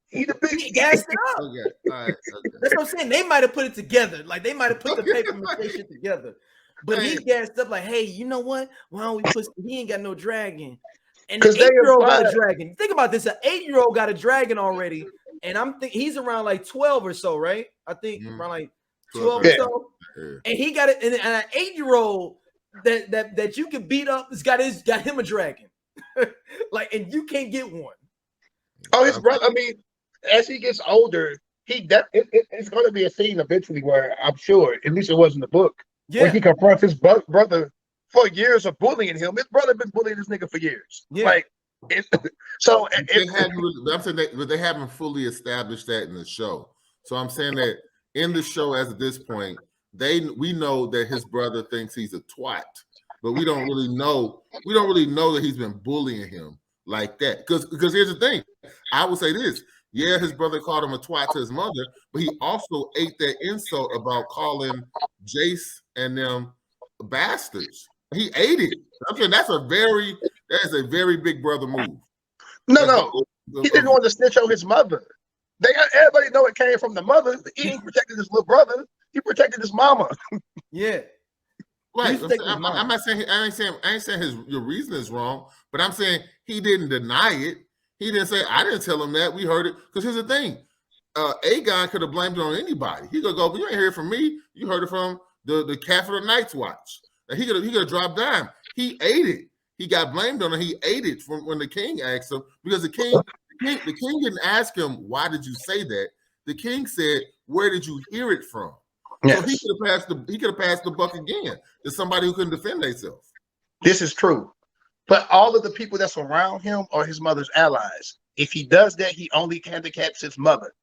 He the big gassed it up. Okay. All right. Okay. That's what I'm saying. They might have put it together. Like, they might have put the paper mache shit together. But he gassed up like, "Hey, you know what? Why don't we put? He ain't got no dragon, and the 8-year-old got a dragon. Think about this: an 8-year-old got a dragon already, and he's around like 12 or so, right? I think around like 12 or so, and he got it. And an 8-year-old that you can beat up has got him a dragon, like, and you can't get one. Oh, his brother. I mean, as he gets older, it's going to be a scene eventually where I'm sure, at least it was in the book, when he confronts his brother for years of bullying him. His brother been bullying this nigga for years. Yeah. Like, They haven't fully established that in the show. So I'm saying that in the show, as at this point, we know that his brother thinks he's a twat, but we don't really know. We don't really know that he's been bullying him like that. Because here's the thing, I would say this. Yeah, his brother called him a twat to his mother, but he also ate that insult about calling Jace and them bastards. He ate it. I'm saying that is a very big brother move. No. He didn't want to snitch on his mother. Everybody know it came from the mother. He ain't protected his little brother. He protected his mama. Yeah. Right. I'm not saying I ain't saying your reason is wrong, but I'm saying he didn't deny it. He didn't say I didn't tell him that. We heard it. Because here's the thing. Aegon could have blamed it on anybody. He could go, but you ain't heard it from me. You heard it from the cat for the Night's Watch. And he could have dropped dime. He ate it. He got blamed on it. He ate it from when the king asked him, because the king didn't ask him, why did you say that? The king said, where did you hear it from? Yes. So he could have passed the buck again to somebody who couldn't defend themselves. This is true. But all of the people that's around him are his mother's allies. If he does that, he only handicaps his mother.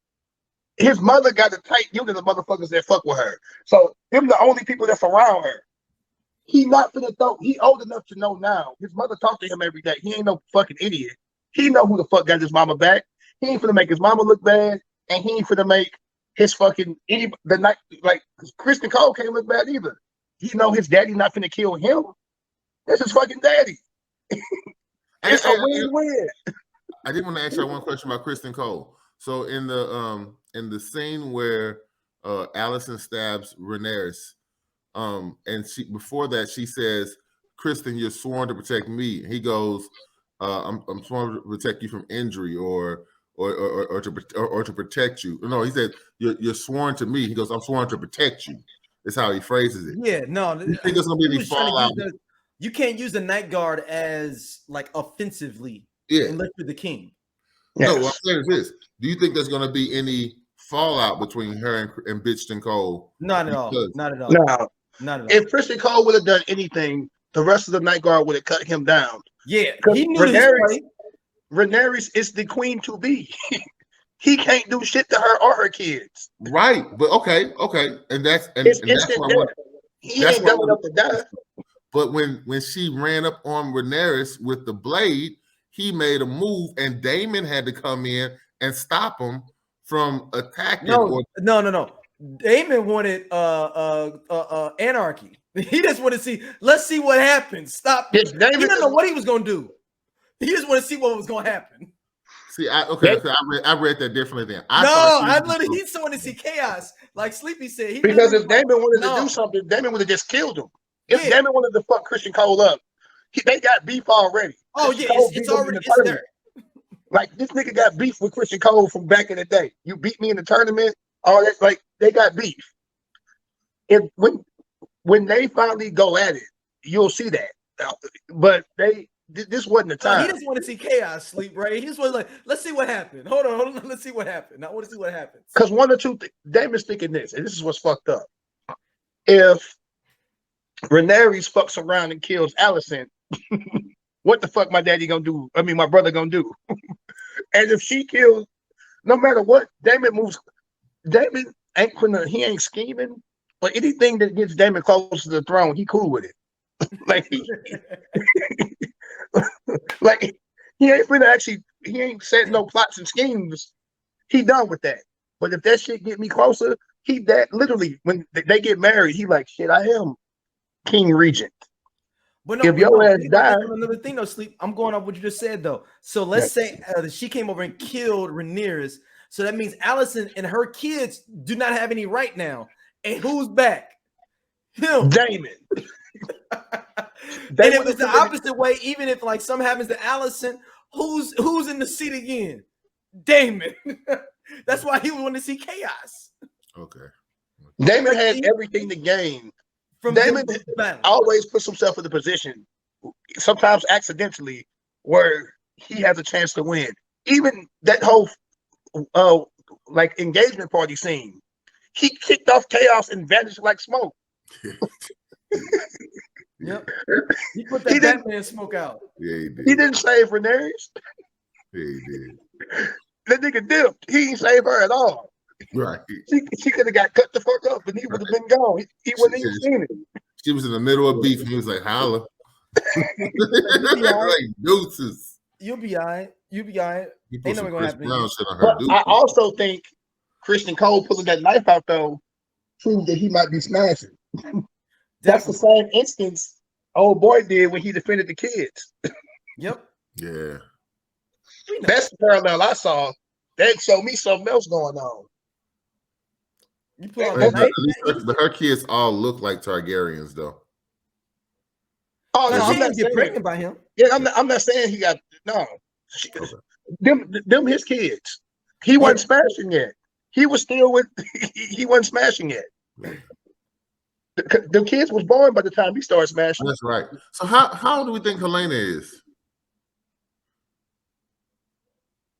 His mother got a tight unit of motherfuckers that fuck with her. So them the only people that's around her. He not finna throw. He old enough to know now. His mother talk to him every day. He ain't no fucking idiot. He know who the fuck got his mama back. He ain't finna make his mama look bad, and he ain't finna make his fucking Kristen Cole can't look bad either. He know his daddy not finna kill him. That's his fucking daddy. It's a win-win. I did want to ask you one question about Kristen Cole. So in the scene where Alicent stabs Rhaenyra, and before that she says, "Kristen, you're sworn to protect me." He goes, "I'm sworn to protect you from injury or to protect you." No, he said, "You're sworn to me." He goes, "I'm sworn to protect you." That's how he phrases it. Yeah, no. You think there's gonna be any fallout? You can't use the Night Guard as like offensively, unless you're the king. Yes. No, what I'm saying is this: do you think there's going to be any fallout between her and Bitched Cole? Not at all. Not at all. No. Not at all. If Kristen Cole would have done anything, the rest of the Night Guard would have cut him down. Yeah, he knew Rhaenyra is the queen to be. He can't do shit to her or her kids. Right, but okay, and that's that's what he ain't done enough to die. But when she ran up on Rhaenyra with the blade, he made a move, and Daemon had to come in and stop him from attacking. No. Daemon wanted anarchy. He just wanted to see. Let's see what happens. Stop. He didn't know what he was going to do. He just wanted to see what was going to happen. See, I read that differently. Then he just wanted to see chaos, like Sleepy said. Because if Daemon wanted to do something, Daemon would have just killed him. If Daemon wanted to fuck Kristen Cole up, they got beef already. Oh yeah, it's already there. Like this nigga got beef with Kristen Cole from back in the day. You beat me in the tournament. All that, like they got beef. When they finally go at it, you'll see that. But this wasn't the time. He just want to see chaos, Sleep, right? He just was like, let's see what happened. Hold on, let's see what happened. I want to see what happens. Because one or two, Damon's thinking this, and this is what's fucked up. If Rhaenyra fucks around and kills Alicent, what the fuck my daddy gonna do? I mean, my brother gonna do? And if she kills, no matter what, Daemon ain't scheming, but anything that gets Daemon close to the throne, he cool with it. He ain't setting no plots and schemes. He done with that. But if that shit get me closer, literally when they get married, he like, shit, I am King Regent. But no, if your ass died, another thing though, Sleep. I'm going off what you just said though. So let's say she came over and killed Rhaenyra. So that means Alicent and her kids do not have any right now. And who's back? Him. Damon. And it was the opposite way. Even if like something happens to Alicent, who's in the seat again? Daemon. That's why he wanted to see chaos. Okay. Daemon had everything to gain. Daemon always puts himself in the position, sometimes accidentally, where he has a chance to win. Even that whole engagement party scene, he kicked off chaos and vanished like smoke. Yep. He put that Batman smoke out. Yeah, he did. He didn't save Rhaenyra. Yeah, he did. That nigga dipped. He ain't save her at all. Right. She could have got cut the fuck up and he would have been gone. He wouldn't even seen it. She was in the middle of beef and he was like, holla. Like deuces. You'll be all right. You'll be all right. He put Ain't some nothing gonna Chris happen. Brown shit on her But deuces. I also think Christian Cole pulling that knife out though proved that he might be smashing. That's the same instance old boy did when he defended the kids. Yep. Yeah. That's the parallel I saw. That showed me something else going on. You put on But that her kids all look like Targaryens, though. Oh no, she I'm not didn't get saying. pregnant by him. Yeah, I'm not saying he got no. Okay. Them his kids. He wasn't smashing yet. He was still with. He wasn't smashing yet. The kids was born by the time he started smashing. That's right. So how do we think Helena is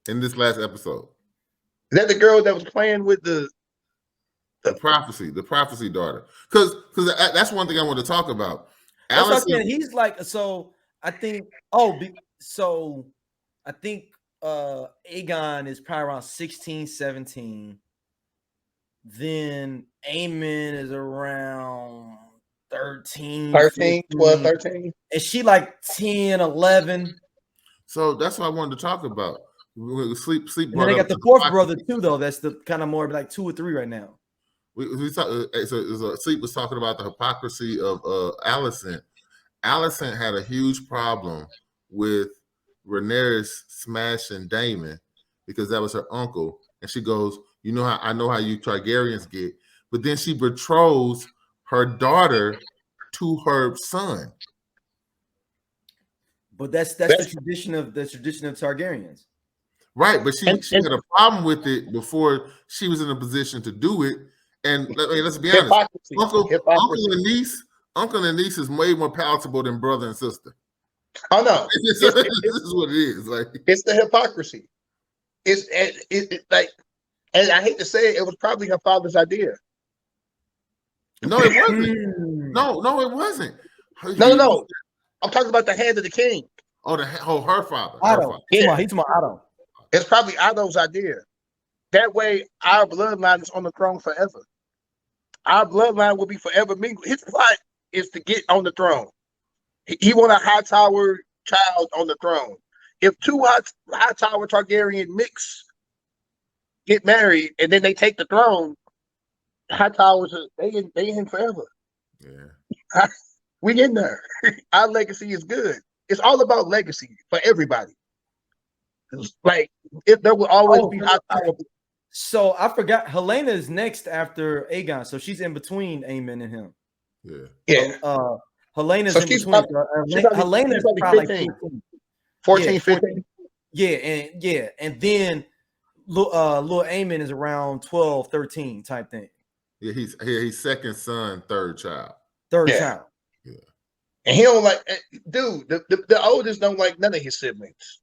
in this last episode? Is that the girl that was playing with the prophecy daughter? Because that's one thing I want to talk about. That's what I'm Alicent, saying. He's like, so I think. So I think Aegon is probably around 16, 17. Then Aemond is around 13, 12, 13. And she like 10, 11. So that's what I wanted to talk about. Sleep. And then they got the fourth brother too, though. That's the kind of more like 2 or 3 right now. Sleep was talking about the hypocrisy of Alicent. Alicent had a huge problem with Rhaenyra smashing Daemon because that was her uncle, and she goes, "You know how I know how you Targaryens get," but then she betroths her daughter to her son. But that's the tradition of Targaryens. Right, but she had a problem with it before she was in a position to do it. And let's be honest, uncle and niece is way more palatable than brother and sister. Oh no, this is what it is. Like it's the hypocrisy. It's like, and I hate to say it was probably her father's idea. No, it wasn't. No, it wasn't. No. I'm talking about the hand of the king. Her father. Otto. He's talking about Otto. It's probably Otto's idea. That way, our bloodline is on the throne forever. Our bloodline will be forever mingled. His plot is to get on the throne. He want a high tower child on the throne. If two high tower Targaryen get married and then they take the throne, high towers they in forever. Yeah, we in there. Our legacy is good. It's all about legacy for everybody. Like if there will always be high tower. So I forgot Helena is next after Aegon, so she's in between Aemond and him. Yeah. Helena's in between. Helena's probably 15. 14, 15. Yeah, and then little Aemond is around 12, 13 type thing. Yeah, he's second son, third child. Child. Yeah. And he don't like, dude, the oldest don't like none of his siblings.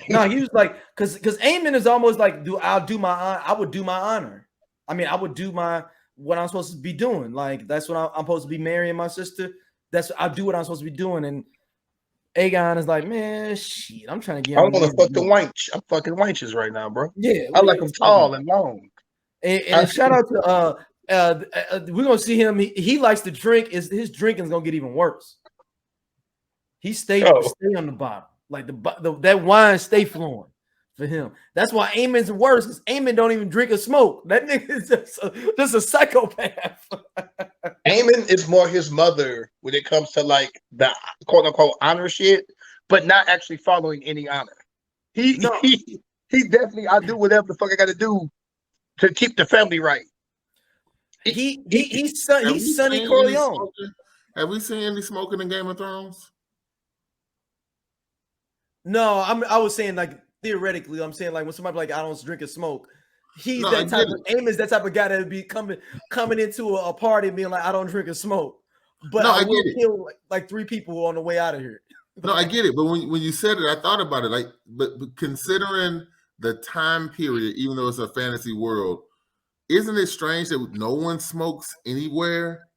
No, he was like, because Aemond is almost like, I would do my honor. I mean, I would do what I'm supposed to be doing. Like that's what I'm supposed to be marrying my sister. I do what I'm supposed to be doing. And Aegon is like, man, shit, I'm trying to get. I want to fuck the wench. I'm fucking wenches right now, bro. Yeah, I like them tall and long. And shout out to we're gonna see him. He likes to drink. His drinking's gonna get even worse. He stay on the bottom. Like that wine stay flowing for him. That's why Aemond's worse, because Aemond don't even drink or smoke. That nigga is just a psychopath. Aemond is more his mother when it comes to like the quote unquote honor shit, but not actually following any honor. He definitely, I do whatever the fuck I gotta do to keep the family right. He's Sonny Corleone. Have we seen any smoking in Game of Thrones? No, I was saying like theoretically. I'm saying like when somebody like I don't drink or smoke, Aemond's that type of guy that would be coming into a party and being like I don't drink or smoke, but I will kill like 3 people on the way out of here. No, I get it, but when you said it, I thought about it. Like, but considering the time period, even though it's a fantasy world, isn't it strange that no one smokes anywhere?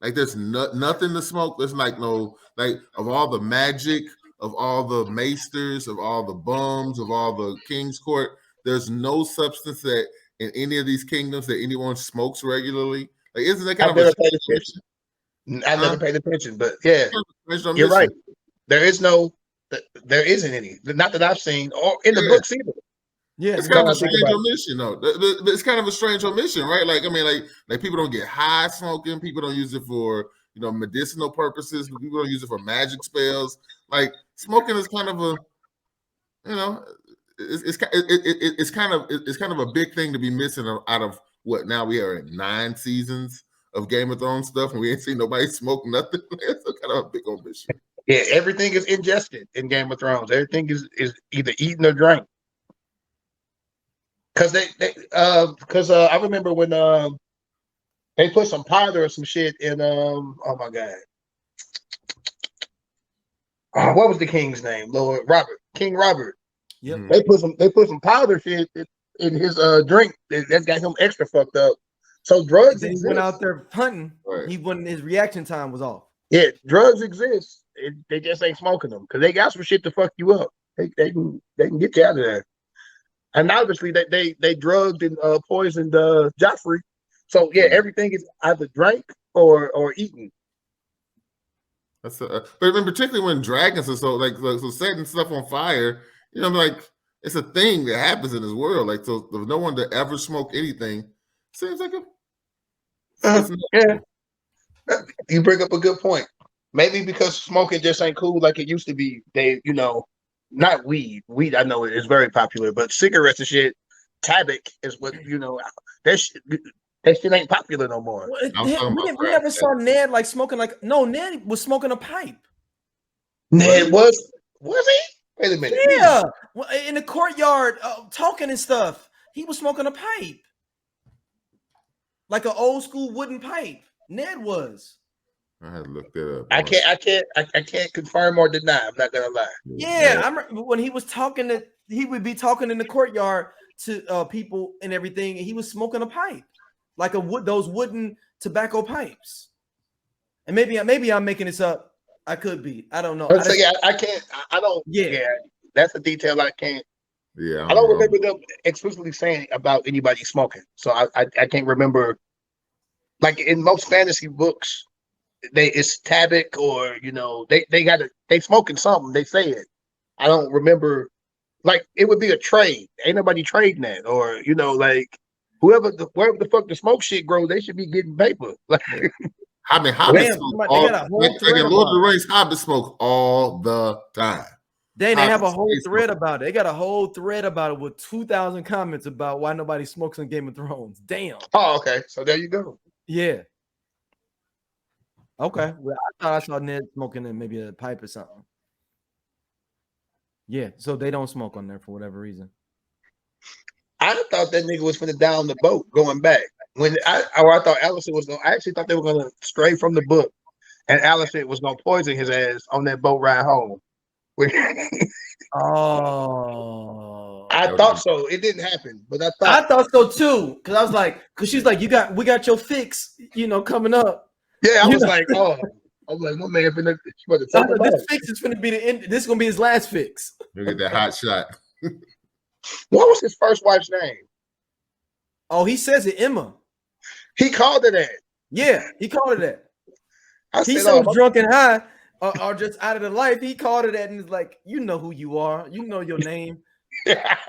Like there's nothing to smoke. There's like no like of all the magic, of all the maesters, of all the bums, of all the king's court. There's no substance that in any of these kingdoms that anyone smokes regularly. Like isn't that kind I've of never a paid attention. I never paid attention, but yeah, strange you're right. omission? There isn't any. Not that I've seen, or in the Yeah. books either. Yeah, It's Come kind of on, a think strange about it. omission, though. It's kind of a strange omission, right? Like, I mean, like people don't get high smoking. People don't use it for medicinal purposes. People don't use it for magic spells. Like smoking is kind of a, it's kind of a big thing to be missing out of what now we are in 9 seasons of Game of Thrones stuff, and we ain't seen nobody smoke nothing. It's kind of a big omission. Yeah, everything is ingested in Game of Thrones. Everything is either eaten or drank. Because I remember when they put some powder or some shit in oh my god, what was the king's name? King Robert. Yep. They put some powder shit in his drink that got him extra fucked up. So drugs Then he exist. went out there hunting. Right. His reaction time was off. Yeah, drugs exist. They just ain't smoking them because they got some shit to fuck you up. They can get you out of there. And obviously they drugged and poisoned Joffrey. So yeah, everything is either drank or eaten. That's but I mean, particularly when dragons are so setting stuff on fire, like it's a thing that happens in this world. Like so, if no one to ever smoke anything, seems like yeah. You bring up a good point. Maybe because smoking just ain't cool like it used to be. They, not weed. Weed, I know is very popular, but cigarettes and shit, tobacco is what that shit ain't popular no more. Well, we never saw Ned like smoking Ned was smoking a pipe. Ned was he? Wait a minute. Yeah, in the courtyard, talking and stuff. He was smoking a pipe, like an old school wooden pipe. Ned was. I had to look that up. I can't confirm or deny. I'm not gonna lie. Yeah, I remember when he was talking he would be talking in the courtyard to people and everything, and he was smoking a pipe, like those wooden tobacco pipes. And maybe I'm making this up. I could be. I don't know. I can't. I don't. Yeah, that's a detail I can't. Yeah, I don't remember them explicitly saying about anybody smoking, so I can't remember. Like in most fantasy books, it's tobacco or they smoking something. They say it. I don't remember. Like it would be a trade. Ain't nobody trading that, or like wherever the fuck the smoke shit grows, they should be getting paper. Like I mean, hobbits smoke all, like in Lord of the Rings, hobbits smoke all the time. They have a whole thread about it. They got a whole thread about it with 2,000 comments about why nobody smokes on Game of Thrones. Damn. Oh, okay. So there you go. Yeah. Okay. Well, I thought I saw Ned smoking in maybe a pipe or something. Yeah. So they don't smoke on there for whatever reason. I thought that nigga was finna down the boat going back. I thought Alicent was going. I actually thought they were gonna stray from the book, and Alicent was gonna poison his ass on that boat ride home. Oh, I thought so. It didn't happen, but I thought so too. Because I was like, she's like, we got your fix, coming up. Yeah, I was like, my man finna. This fix is finna be the end. This is gonna be his last fix. You get that hot shot. What was his first wife's name? Oh, he says it, Emma. He called her that. Yeah, he called her that. He's so drunk and high, or just out of the life. He called her that, and he's like, "You know who you are. You know your name,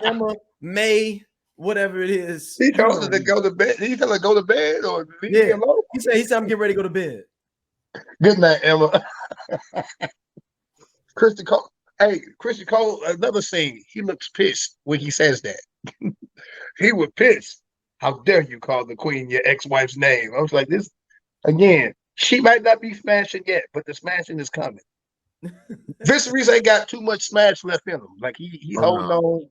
Emma, May, whatever it is." He told her to go to bed. Did he tell her to go to bed or leave me alone? He said, "I'm getting ready to go to bed." Good night, Emma. Christian Cole. Hey, Christian Cole. Another scene. He looks pissed when he says that. He was pissed. How dare you call the queen your ex-wife's name? I was like, this again. She might not be smashing yet, but the smashing is coming. Viserys ain't got too much smash left in him. Like he holding on.